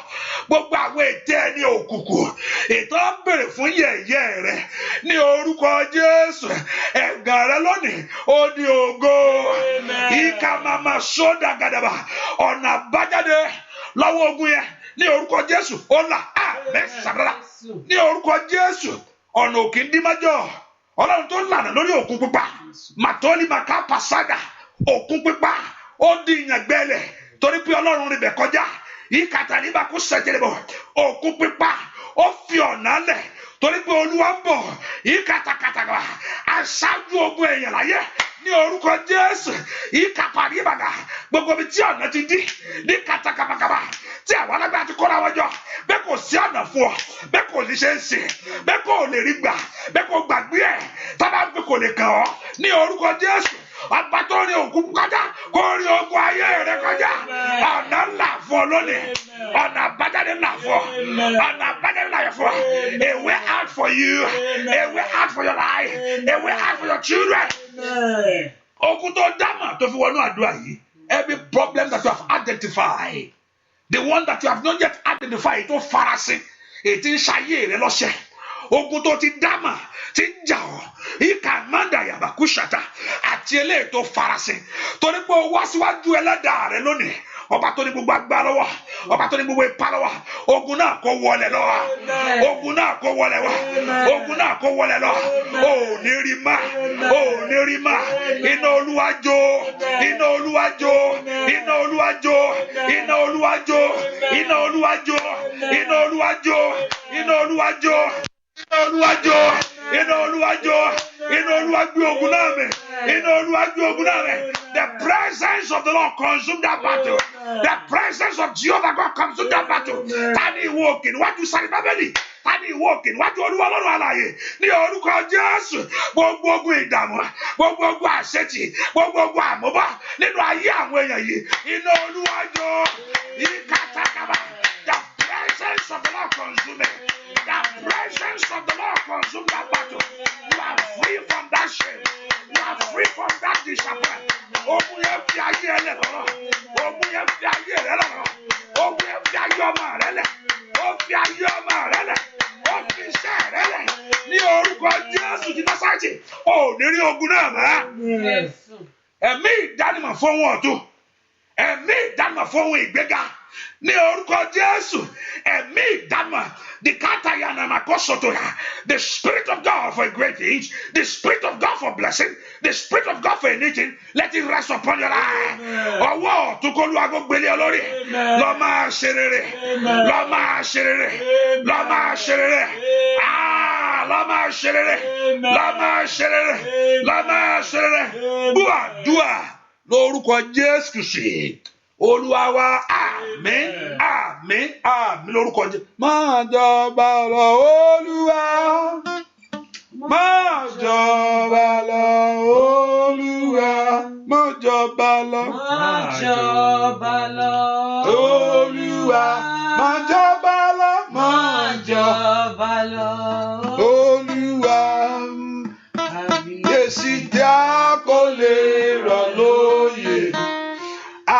Gbogbo àwọn ètè ẹni òkùnkùn. Ètò bèrè fún yẹ̀yẹ́ rẹ̀. Ní orúkọ Jésù. Ẹ̀gàn rẹ̀ lónìí. Ó di ògo. Ika mama soda gadaba ọ̀nà àbájáde lọ́wọ́ ogun yẹn ní orúkọ Jésù ọ̀là mẹ́sàdàdà ní orúkọ Jésù ọ̀nà òkè ndímájọ́ Ọlọ́run tó lànà lórí òkun pípa màtọ́lì màkà pàṣádà òkun pípa ó di ìyàngbẹ́lẹ̀ torí pé Ọlọ́run rẹ̀ bẹ̀ kọjá ìkàtà nígbà kó sẹ̀tẹ̀lẹ̀ bọ̀ òkun pípa ó fi ọ̀nà lẹ̀ torí pé Olúwa ń bọ̀ ìkàtàkàtàkà aṣáájú ogun èèyàn láyé. Ní orúkọ Jésù, ìkàpàdé ìbàdà gbogbo ibi tí ọ̀nà ti dí ní kàtàkàbàkàbà tí àwọn alágbára ti kóra wọn jọ bẹ́ẹ̀ kò sí ọ̀nà fún ọ bẹ́ẹ̀ kò ní ṣe é ṣe bẹ́ẹ̀ kò lè rí gbà bẹ́ẹ̀ kò gbàgbé ẹ̀ tábà ń pè kò lè kàn ọ́ ní orúkọ Jésù. Ọba tó rí òkú kọjá kó rí ogun ayé rẹ kọjá ọ̀nà ńlá fún ọ lónìí ọ̀nà àbájáde ńlá fún ọ ọ̀nà àbájáde ńlá fún ọ. A way out for you, a way out for your life, a way out for your children. Ogun tó dámà tó fi wọnú àdúrà yìí, every problem that you have identified, the one that you have not yet identified tó farasin ètí ń ṣayé rẹ lọ́sẹ̀. Ogun tó ti dámà ti ń jà ọ́ ìkàmádà yàbàkúṣàtà àti eléyìí tó farasin torí pé o wá síwájú ẹlẹ́dàá rẹ lónìí. Ọba tó ní gbogbo agbára lọ́wọ́, ọba tó ní gbogbo ipá lọ́wọ́, ogun náà kó wọlé lọ́wọ́, ogun náà kó wọlé wá, ogun náà kó wọlé lọ. Ó ní rí má, ó ní rí má. Iná Olúwa jó, iná Olúwa jó, iná Olúwa jó, iná Olúwa jó, iná Olúwa jó, iná Olúwa jó, iná Olúwa jó, iná Olúwa jó, iná Olúwa jó, iná Olúwa gbé ogun náà mì, iná Olúwa gbé ogun náà mì. The presence of the Lord consumed that battle. The presence of Jehovah God consumed that battle. Tani walking? What you say, Babeli? Tani walking? What you Olúwa Ọlọ́run alààyè? Ní orúkọ Jésù, gbogbo ogun ìdààmú, gbogbo ogun àṣetì, gbogbo ogun àmúbọ̀ nínú ayé àwọn èèyàn yìí. Iná Olúwa jó, ìkàtàkàbà. The presence of the Lord consumed it. The presence of the Lord consumed that battle. You are free from that shame. You are free from that disappointment. Ogun yẹn fi ayé ẹ lẹ̀ lọ́rọ̀. Ogun yẹn fi ayé rẹ lọ́rọ̀. Ogun yẹn fi ayé ọmọ rẹ lẹ̀. Ó fi ayé ọmọ rẹ lẹ̀. Ó fi iṣẹ́ rẹ lẹ̀. Ní orúkọ Jésù ti Násárẹ́tì, ò ní rí ogun náà mọ́. Ẹ̀mí ìdánimọ̀ fún ohun ọ̀tun. Ẹ̀mí ìdánimọ̀ fún ohun ìgbéga. Ní orúkọ Jésù, ẹ̀mí ìdánimọ̀. The Spirit of God for a great things, the Spirit of God for blessing, the Spirit of God for anything, let it rest upon your life. Ọwọ́ tó kó lu agbógbélé olórí, lọ máa ṣe rere, lọ máa ṣe rere, lọ máa ṣe rere. la máa ṣe rere, la máa ṣe rere, la máa ṣe rere. Gbàdúrà lórúkọ Jésù Kristi Olúwa wa. Àmín, àmín, àmín lórúkọ Jésù. Máa jọba lọ Olúwa, máa jọba lọ Olúwa, máa jọba lọ, máa jọba lọ Olúwa, máa jọba lọ, máa jọba lọ Olúwa. Èsì tí a kò lè rọ̀ lóyè,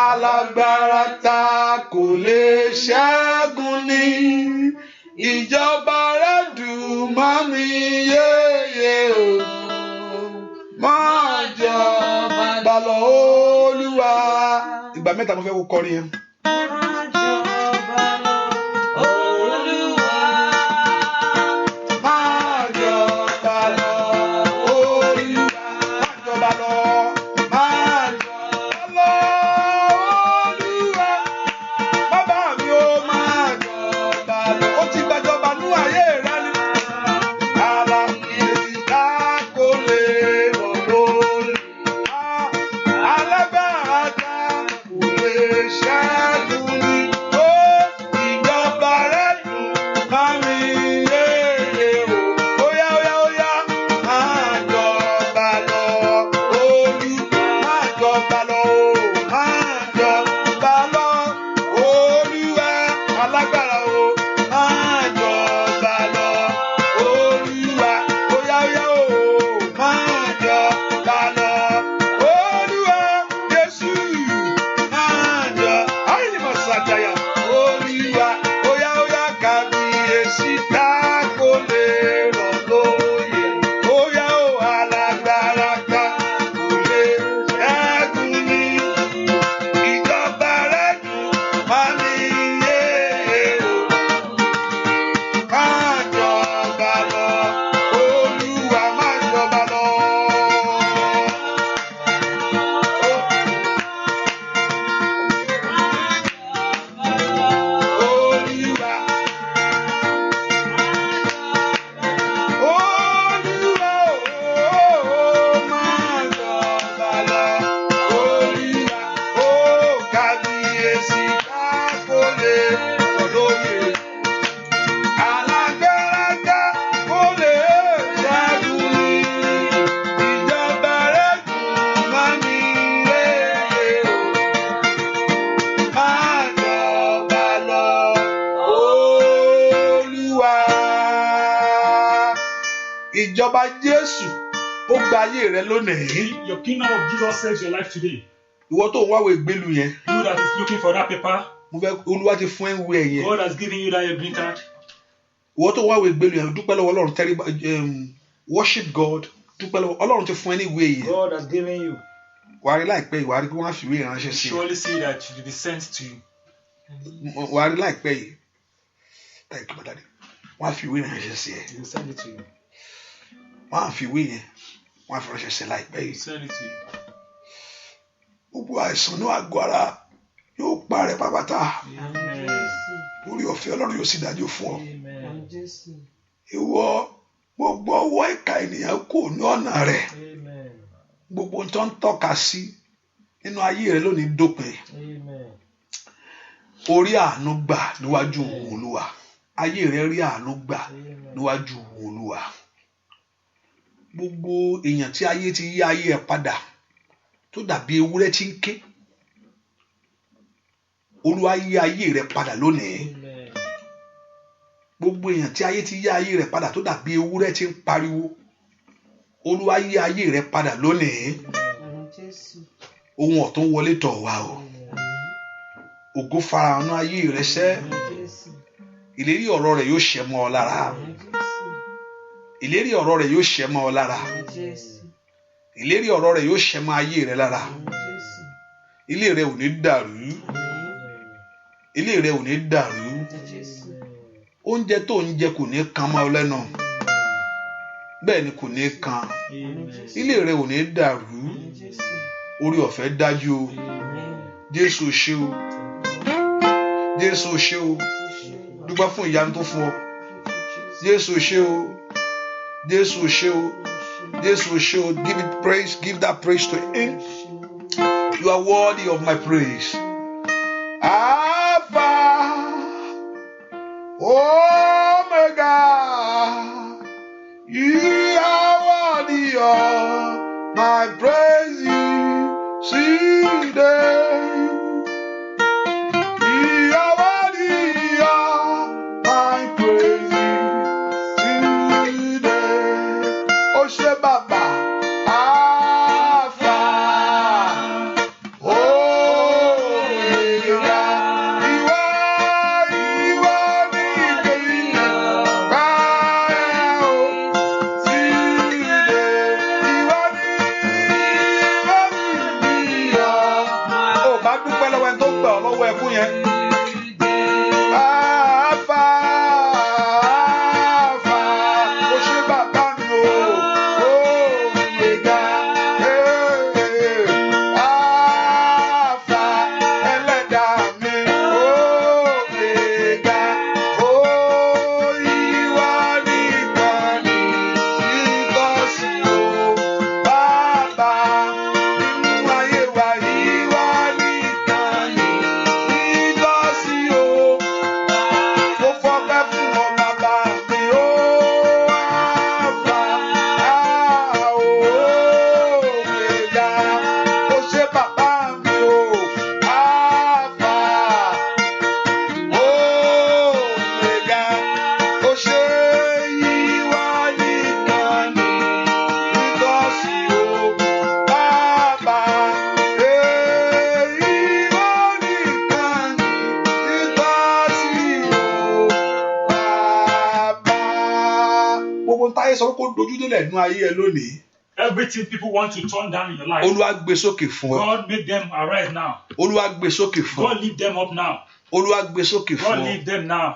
alágbára tá kò lè ṣẹ́gun ní. Ìjọba rẹ̀ dùn mọ́ mi yéye o. Máa jọba lọ Olúwa. Ìgbà mẹ́ta mo fẹ́ wo kọrin yẹn. máa jọba lọ Olúwa. Máa jọba lọ Olúwa. Máa jọba lọ. Máa jọba lọ Olúwa. Bàbá mi ó máa jọba lọ. Ó ti gbàjọba nú ayé rẹ ni. Alágbèsì tá kò lè rọ̀ lóyè. Alágbára tá kò lè ṣẹ́gun ní. Ó ìjọba rẹ̀ dùn mọ́ mi yéye o. Óyá, óyá, óyá. Máa jọba lọ Olúwa. Máa jọba lọ o. Máa jọba lọ Olúwa. Alágbára o. Máa jọba lọ Olúwa. Óyá, óyá o. Máa jọba lọ Olúwa. Jésù. Máa jọ. Ayé mo ṣàjàyà Olúwa. Óyá, óyá. Kábíyèsí tá kò lè rọ̀ lóyè. Óyá o. Alágbára tá kò lè ṣẹ́gun ní. Ìjọba rẹ̀ dùn mọ́ mi yéye o. Máa jọba lọ Olúwa. Máa jọba lọ. Olúwa. Olúwa o. Máa jọba lọ Olúwa. Ó kábíyèsí tá kò lè rọ̀ lóyè. Alágbára tá kò lè ṣẹ́gun ní. Ìjọba rẹ̀ dùn mọ́ mi yéye o. Máa jọba lọ Olúwa. Ìjọba Jésù ó gba ayé rẹ lónìí. Your kingdom of Jesus saves your life today. Ìwọ tó ń wáwò ìgbélu yẹn, You that is looking for that paper, mo fẹ́ Olúwa ti fún ẹ ń wé ẹ yẹn. God has given you that your green card. Ìwọ tó ń wáwò ìgbélu yẹn, dúpẹ́ lọ́wọ́ Ọlọ́run, tẹríba, worship God, dúpẹ́ lọ́wọ́ Ọlọ́run ti fún ẹ ní ìwé yẹn. God has given you. Wàá rí láìpẹ́ yìí, wàá rí pé wọ́n á fi ìwé ìránṣẹ́ sí i. Surely see that it will be sent to you. Wàá rí láìpẹ́ yìí. Thank you, Daddy. Wọ́n á fi ìwé ìránṣẹ́ sí ẹ. He will send it to you. Wọ́n á fi ìwé yẹn, wọ́n á fi ránṣẹ́ sí ẹ láìpẹ́ He will yìí. send it to you. Gbogbo àìsàn ní àgọ́ ara yóò parẹ́ pápátá. Amen. Orí ọ̀fẹ́ Ọlọ́run yóò sì dájú fún ọ. Amen. Ìwọ gbogbo ọwọ́ ìka ènìyàn kò ní ọ̀nà rẹ̀. Amen. Gbogbo ohun tó ń tọ́ka sí nínú ayé rẹ lónìí dópin. Amen. Orí àánú gbà níwájú òun Olúwa. Ayé rẹ rí àánú gbà níwájú òun Olúwa. Gbogbo èèyàn tí ayé ti yí ayé ẹ padà tó dàbí ewúrẹ́ tí ń ké. Olúwa yí ayé rẹ padà lónìí. Amen. Gbogbo èèyàn tí ayé ti yí ayé rẹ padà tó dàbí ewúrẹ́ tí ń pariwo. Olúwa yí ayé rẹ padà lónìí. Ohun ọ̀tún wọlé tọ̀ wá o. Ògo farahàn nínú ayé rẹ sẹ́. Ìlérí ọ̀rọ̀ rẹ̀ yóò ṣẹ mọ́ ọ lára. Ìlérí ọ̀rọ̀ rẹ̀ yóò ṣẹ mọ́ ọ lára. Ìlérí ọ̀rọ̀ rẹ̀ yóò ṣẹ mọ́ ayé rẹ lára. Ilé rẹ ò ní dàrú. Ilé rẹ ò ní dàrú. Oúnjẹ tó ń jẹ kò ní kan mọ́ ọ lẹ́nu. Bẹ́ẹ̀ ni kò ní kan. Ilé rẹ ò ní dàrú. Orí ọ̀fẹ́ dájú o. Jésù ṣé o. Jésù ṣé o. Dúpẹ́ fún ìyanu tó fún ọ. Jésù ṣé o. Jésù ṣe o. Jésù ṣe o. Give it praise. Give that praise to him. You are worthy of my praise. Alpha, Omega, you are worthy of my praise. See them. You are worthy of my praise. See them. O ṣé Baba. Alpha, Omega, you are the beginning. Ó bá dúpẹ́ lọ́wọ́ ẹni tó gbà ọ́ lọ́wọ́ ẹkún yẹn. Alpha, Alpha, ó ṣé bàbá mi o. Omega, Alpha, ẹlẹ́dàá mi. Omega, ìwọ nìkan ni ìtọ́sí o. Bàbá, nínú ayé wa ìwọ nìkan ni ìtọ́sí o. Mo fọpẹ́ fún ọ bàbá mi o. Alpha, Omega, ó ṣé bàbá mi o. Alpha, Omega, ó ṣé ìwọ nìkan ni ìtọ́sí o. Bàbá, ìwọ nìkan ni ìtọ́sí o. Bàbá. Gbogbo táyé sọ pé kó dojú délẹ̀ nínú ayé ẹ lónìí. Everything people want to turn down in your life, Olúwa gbé sókè fún ọ. God make them arise now. Olúwa gbé sókè fún ọ. God lift them up now. Olúwa gbé sókè fún God ọ. lift them now.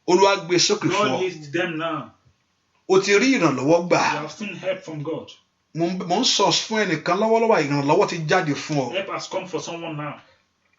Olúwa gbé sókè fún God ọ. lift them now. O ti rí ìrànlọ́wọ́ gbà. You have seen help from God. Mo ń sọ fún ẹnìkan lọ́wọ́lọ́wọ́ ìrànlọ́wọ́ ti jáde fún ọ. Help has come for someone now.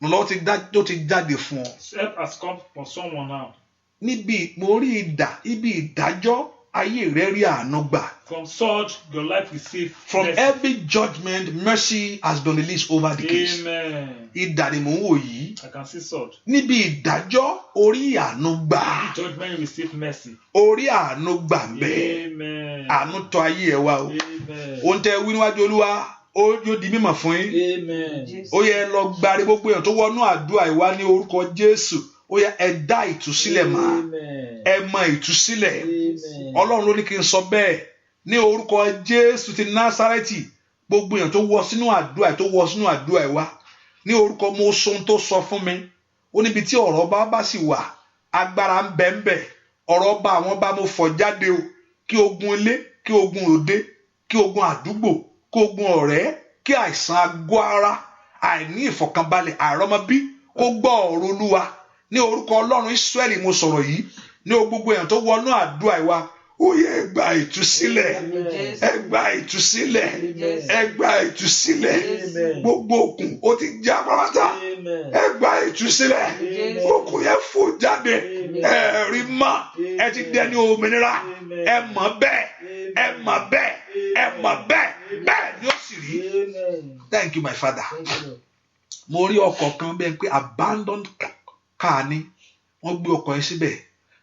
Ìrànlọ́wọ́ ti jáde fún ọ. Help has come for someone now. Níbi mo rí ibi ìdájọ́ ayé rẹ rí àánú gbà. From sword, your life receive From mercy. every judgment, mercy has been released over the case. Amen. Idà ni mò ń wò yìí. I can see sword. Níbi ìdájọ́ orí àánú gbà. In judgment, you receive mercy. Orí àánú gbà ń bẹ̀. Amen. Àánú tọ ayé ẹ wá o. Amen. Ohun tẹ wí níwájú Olúwa ó yóò di mímọ̀ fún yín. Amen. Ó yẹ lọ gbari gbogbo èèyàn tó wọnú àdúrà ìwá ní orúkọ Jésù. Ó yẹ ẹ dá ìtúsílẹ̀ mọ́. Amen. Ẹ mọ ìtúsílẹ̀. Amen. Ọlọ́run ló ní kí n sọ bẹ́ẹ̀ ní orúkọ Jésù ti Násárẹ́tì. Gbogbo èèyàn tó wọ sínú àdúrà ìwá ní orúkọ mo sọ ohun tó sọ fún mi. Ó níbi tí ọ̀rọ̀ bá sì wà agbára ń bẹ ń bẹ. Ọ̀rọ̀ bá àwọn bá mo fọ̀ jáde o. Kí ogun ilé, kí ogun òde, kí ogun àdúgbò, kí ogun ọ̀rẹ́, kí àìsàn àgọ́ ara, àìní ìfọ̀kànbalẹ̀, àìrọ́mọbí kó gbọ́ ọ̀rọ̀ Olúwa. Ní orúkọ Ọlọ́run Ísírẹ́lì mo sọ̀rọ̀ yìí. Ní gbogbo èèyàn tó wọnú àdúrà ìwá. Ó yẹ ẹ gba ìtúsílẹ̀. Ẹ gba ìtúsílẹ̀. Ẹ gba ìtúsílẹ̀. Gbogbo òkun ó ti já pátá. Ẹ gba ìtúsílẹ̀. Òkun yẹn fò jáde. Ẹ rí mọ́. Ẹ ti dẹni òmìnira. Ẹ mọ̀ bẹ́ẹ̀. Ẹ mọ̀ bẹ́ẹ̀. Ẹ mọ̀ bẹ́ẹ̀. Bẹ́ẹ̀ ni ó sì rí. Thank you, my Father. Mo rí ọkọ̀ kan bẹ́ẹ̀ pé abandoned car ni. Wọ́n gbé ọkọ̀ yẹn síbẹ̀.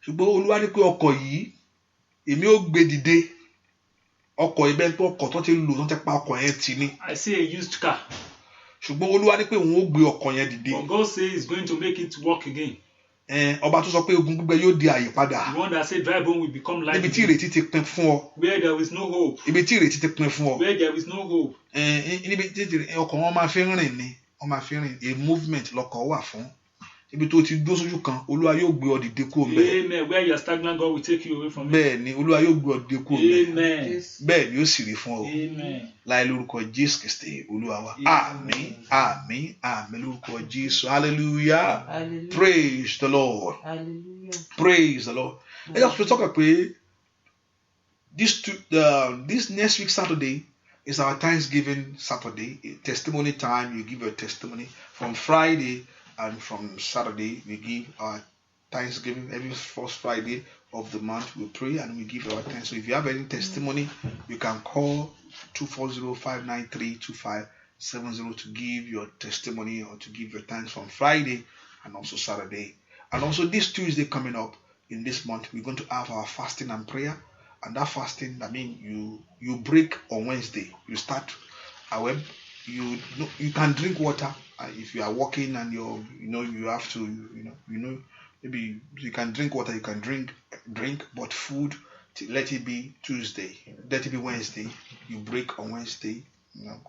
Ṣùgbọ́n Olúwa ní pé ọkọ̀ yìí èmi ó gbé dìde. Ọkọ̀ ibẹ̀ pé ọkọ̀ tó ti lò tó ti pa ọkọ̀ yẹn tì ní. I see a used car. Ṣùgbọ́n Olúwa ní pé òun ó gbé ọkọ̀ yẹn dìde. But God says he's going to make it work again. Ọba tó sọ pé ogun gbígbẹ yóò di àyè padà. The one that said dry bone will become life. Níbi tí ìrètí ti pin fún ọ. Where there is no hope. Ibi tí ìrètí ti pin fún ọ. Where there is no hope. Níbi tí ọkọ̀ wọn máa fi rìn ni. Wọ́n máa fi rìn. A movement lọkọ̀ wà fún. Ibi tó ti dúró sójú kan Olúwa yóò gbé ọ dìde kúrò ńbẹ̀. Amen. Where you are stagnant, God will take you away from it. Bẹ́ẹ̀ ni Olúwa yóò gbé ọ dìde kúrò ńbẹ̀. Amen. Bẹ́ẹ̀ ni ó sì rí fún ọ. Amen. Láì lórúkọ Jésù Kristi Olúwa wa. Àmín, àmín, àmín lórúkọ Jésù. Hallelujah. Hallelujah. Praise the Lord. Hallelujah. Praise the Lord. Ẹ jẹ́ sọ tọ́ka pé this next week Saturday is our Thanksgiving Saturday. Testimony time. You give your testimony from Friday and from Saturday we give our Thanksgiving. Every first Friday of the month, we pray and we give our thanks. So if you have any testimony, you can call 240-593-2570 to give your testimony or to give your thanks on Friday and also Saturday. And also this Tuesday coming up in this month, we're going to have our fasting and prayer. And that fasting, I mean, you break on Wednesday. You start, however, you can drink water if you are walking and you have to, maybe you can drink water, you can drink, but food, let it be Tuesday, let it be Wednesday. You break on Wednesday. And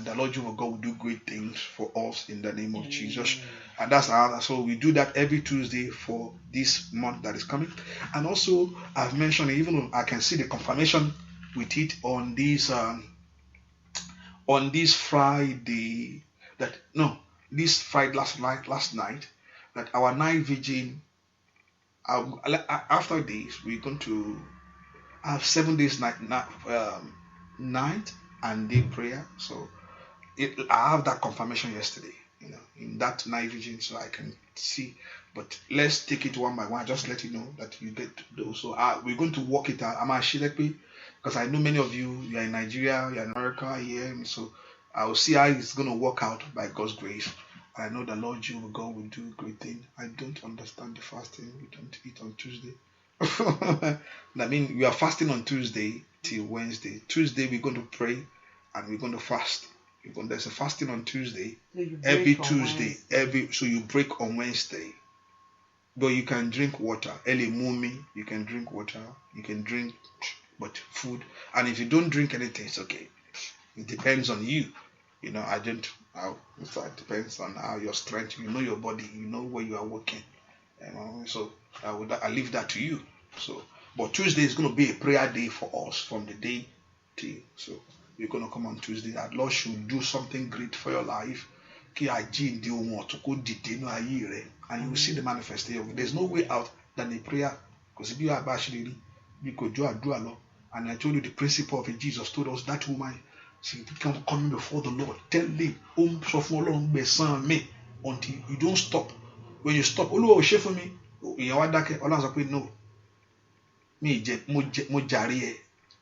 the Lord your God will do great things for us in the name of Jesus. And that's another. So we do that every Tuesday for this month that is coming. And also I've mentioned, even though I can see the confirmation with it on this Friday, this Friday last night, that our night vigil, after this we're going to have 7 days night and day prayer. So I have that confirmation yesterday, in that night vision, so I can see. But let's take it one by one. Just let you know that you get those. So we're going to work it out. I'm actually, because I know many of you are in Nigeria, you're in America here, so I will see how it's going to work out by God's grace. I know the Lord your God will do great things. I don't understand the fasting. We don't eat on Tuesday. I mean, we are fasting on Tuesday till Wednesday. Tuesday we're going to pray and we're going to fast. There's a fasting on Tuesday. So Every Tuesday, so you break on Wednesday. But you can drink water. Early morning, you can drink water. You can drink, but food. And if you don't drink anything, it's okay. It depends on you. It depends on how your strength. You know your body. You know where you are working. So I leave that to you. So, but Tuesday is going to be a prayer day for us from the day till. So you're going to come on Tuesday. That Lord should do something great for your life. And you will see the manifestation. There's no way out than a prayer. Because if you are actually, you could do a law. And I told you the principle of it. Jesus told us that woman, she can come before the Lord. Tell them, until you don't stop. When you stop, Olúwa ò ṣe fún mi, ìyẹn wá dákẹ́, Ọlọ́run sọ pé no, mo jàre ẹ̀.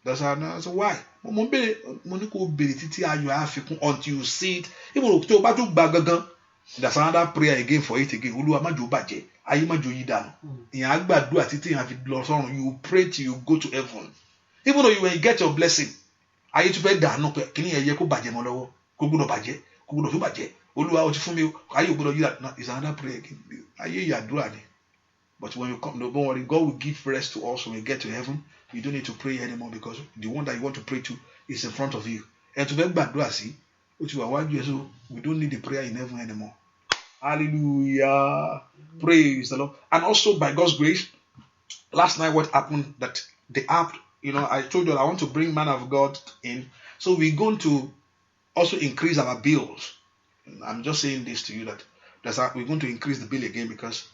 That's how I say, why? Mo bèrè, mo ní kó bèrè títí ayọ̀ àfikún until you see it. Even though tí o bá tún gbà gangan, there's another prayer again for it again. Olúwa má jẹ́ ó bàjẹ́, ayé má jẹ́ ó yí dànù. Ìyẹn á gbàdúrà títí ìyẹn á fi lọ sọ́run. You pray till you go to heaven. Even though when you get your blessing, ayé tún fẹ́ dànù pé kíní ẹ̀yẹ kó bàjẹ́ mọ́ lọ́wọ́, kó gbọ́dọ̀ bàjẹ́, kó gbọ́dọ̀ fi bàjẹ́. Olúwa ó ti fún mi o, ayé ò gbọ́dọ̀ yí dànù. No, it's another prayer again. Ayé ìyàdúrà ni. But when you come, no, don't worry, God will give rest to us when we get to heaven. You don't need to pray anymore because the one that you want to pray to is in front of you. And to make gbàdúrà sí, ó ti wà wájú ẹ, so we don't need the prayer in heaven anymore. Hallelujah. Praise the Lord. And also by God's grace, last night what happened that the app, I told you that I want to bring man of God in. So we're going to also increase our bills. I'm just saying this to you that we're going to increase the bill again because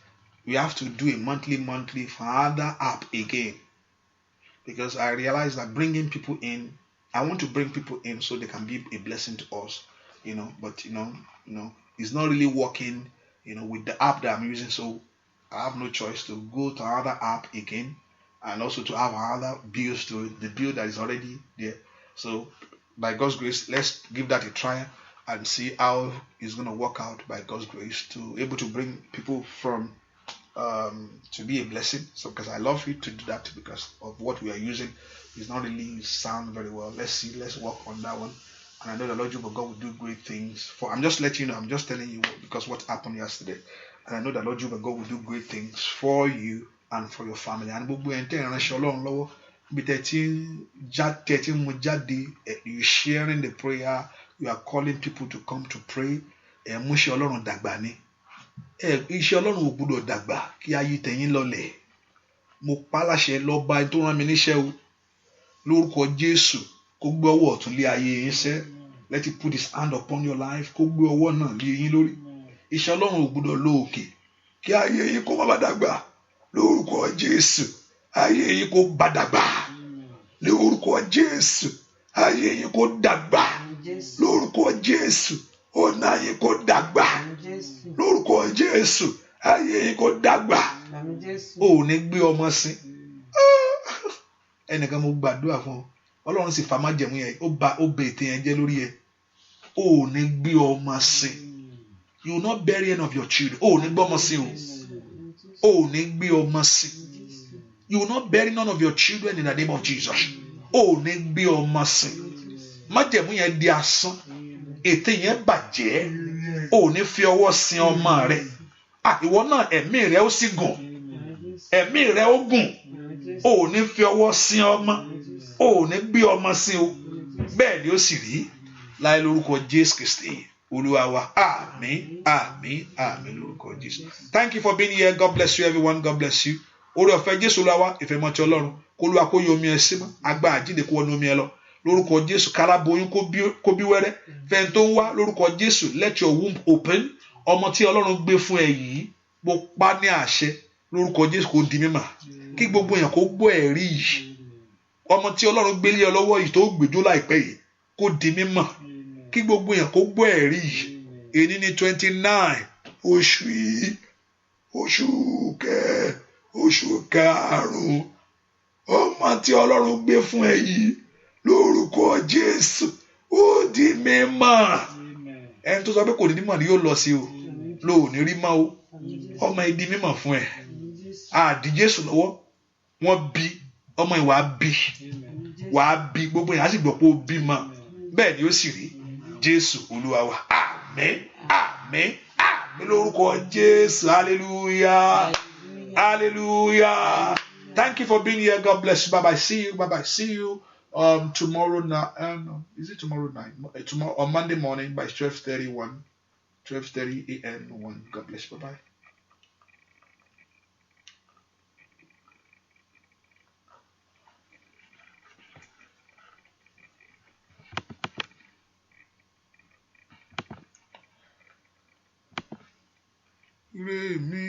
we have to do a monthly for other app again. Because I realize that bringing people in, I want to bring people in so they can be a blessing to us, but it's not really working, with the app that I'm using. So I have no choice to go to another app again and also to have other bills to the bill that is already there. So by God's grace, let's give that a try and see how it's going to work out by God's grace to able to bring people from to be a blessing. So because I love you to do that because of what we are using is not really sound very well. Let's work on that one. And I know the Lord your God will do great things I'm just letting you know, I'm just telling you because what happened yesterday. And I know the Lord your God will do great things for you and for your family. And you sharing the prayer, you are calling people to come to pray. Iṣẹ́ Ọlọ́run ò gbọdọ̀ dàgbà kí ayé tẹ̀yìn lọlẹ̀. Mo pa láṣẹ lọ́ba tó rán mi níṣẹ́ o. Lórúkọ Jésù kó gbé ọwọ́ ọ̀tún lé ayé yín sẹ́. Let it put his hand upon your life. Kó gbé ọwọ́ náà lé yín lórí. Iṣẹ́ Ọlọ́run ò gbọdọ̀ lọ òkè kí ayé yín kó má bàa dàgbà. Lórúkọ Jésù ayé yín kó bá dàgbà. Lórúkọ Jésù ayé yín kó dàgbà. Lórúkọ Jésù ọ̀nà yìí kó dàgbà lórúkọ Jésù. Ayé yìí kó dàgbà. Ò ní gbé ọmọ sí. Ẹnìkan mo gbàdúrà fún ọ, Ọlọ́run sì fa májẹ̀mú yẹn, ó ba ètè yẹn jẹ́ lórí ẹ. Ò ní gbé ọmọ sí. You will not bury any of your children. Ò ní gbé ọmọ sí o. Ò ní gbé ọmọ sí. You will not bury none of your children in the name of Jesus. Ò ní gbé ọmọ sí. Májẹ̀mú yẹn di asán. Ètè yẹn bàjẹ́. Ò ní fi ọwọ́ sin ọmọ rẹ. Ìwọ náà ẹ̀mí rẹ ó sì gùn. Ẹ̀mí rẹ ó gùn. Ò ní fi ọwọ́ sin ọmọ. Ò ní gbé ọmọ sí o. Bẹ́ẹ̀ ni ó sì rí láì lórúkọ Jésù Kristi Olúwa wa. Àmín, àmín, àmín lórúkọ Jésù. Thank you for being here. God bless you everyone. God bless you. Oore ọ̀fẹ́ Jésù Olúwa wa, ìfẹ́ mọ́ ti Ọlọ́run. Kó Olúwa kó yọ omi ẹ sí mọ́. Agbára àjíǹde kó wọnú omi ẹ lọ. Lórúkọ Jésù, káláboyún kó bí wẹ́rẹ́. Fẹ́ni tó ń wá lórúkọ Jésù, let your womb open. Ọmọ tí Ọlọ́run gbé fún ẹ yìí, mo pa ní àṣẹ lórúkọ Jésù kó di mímọ́. Kí gbogbo èèyàn kó gbọ́ ẹ̀rí yìí. Ọmọ tí Ọlọ́run gbé lé ọ lọ́wọ́ yìí tó gbèjó láìpẹ́ yìí kó di mímọ́. Kí gbogbo èèyàn kó gbọ́ ẹ̀rí yìí. Èní ní 29 oṣù yìí, oṣù karùn-ún. Ọmọ tí Ọlọ́run gbé fún ẹ yìí lórúkọ Jésù ó di mímọ́. Ẹni tó sọ pé kò ní mímọ́ ni yóò lọ sí o. Lò ní rí mọ́ o. Ọmọ ẹ di mímọ́ fún ẹ. Àdí Jésù lọ́wọ́. Wọ́n bí ọmọ ìwà bí. Wàá bí gbogbo èèyàn á sì gbọ́ pé ó bímọ. Bẹ́ẹ̀ ni ó sì rí Jésù Olúwa wa. Àmín, àmín, àmín lórúkọ Jésù. Hallelujah. Hallelujah. Thank you for being here. God bless you. Bye bye. See you. Bye bye. See you tomorrow night. Is it tomorrow night? Tomorrow on Monday morning by 12:30 a.m. God bless you. Bye bye. Ire mi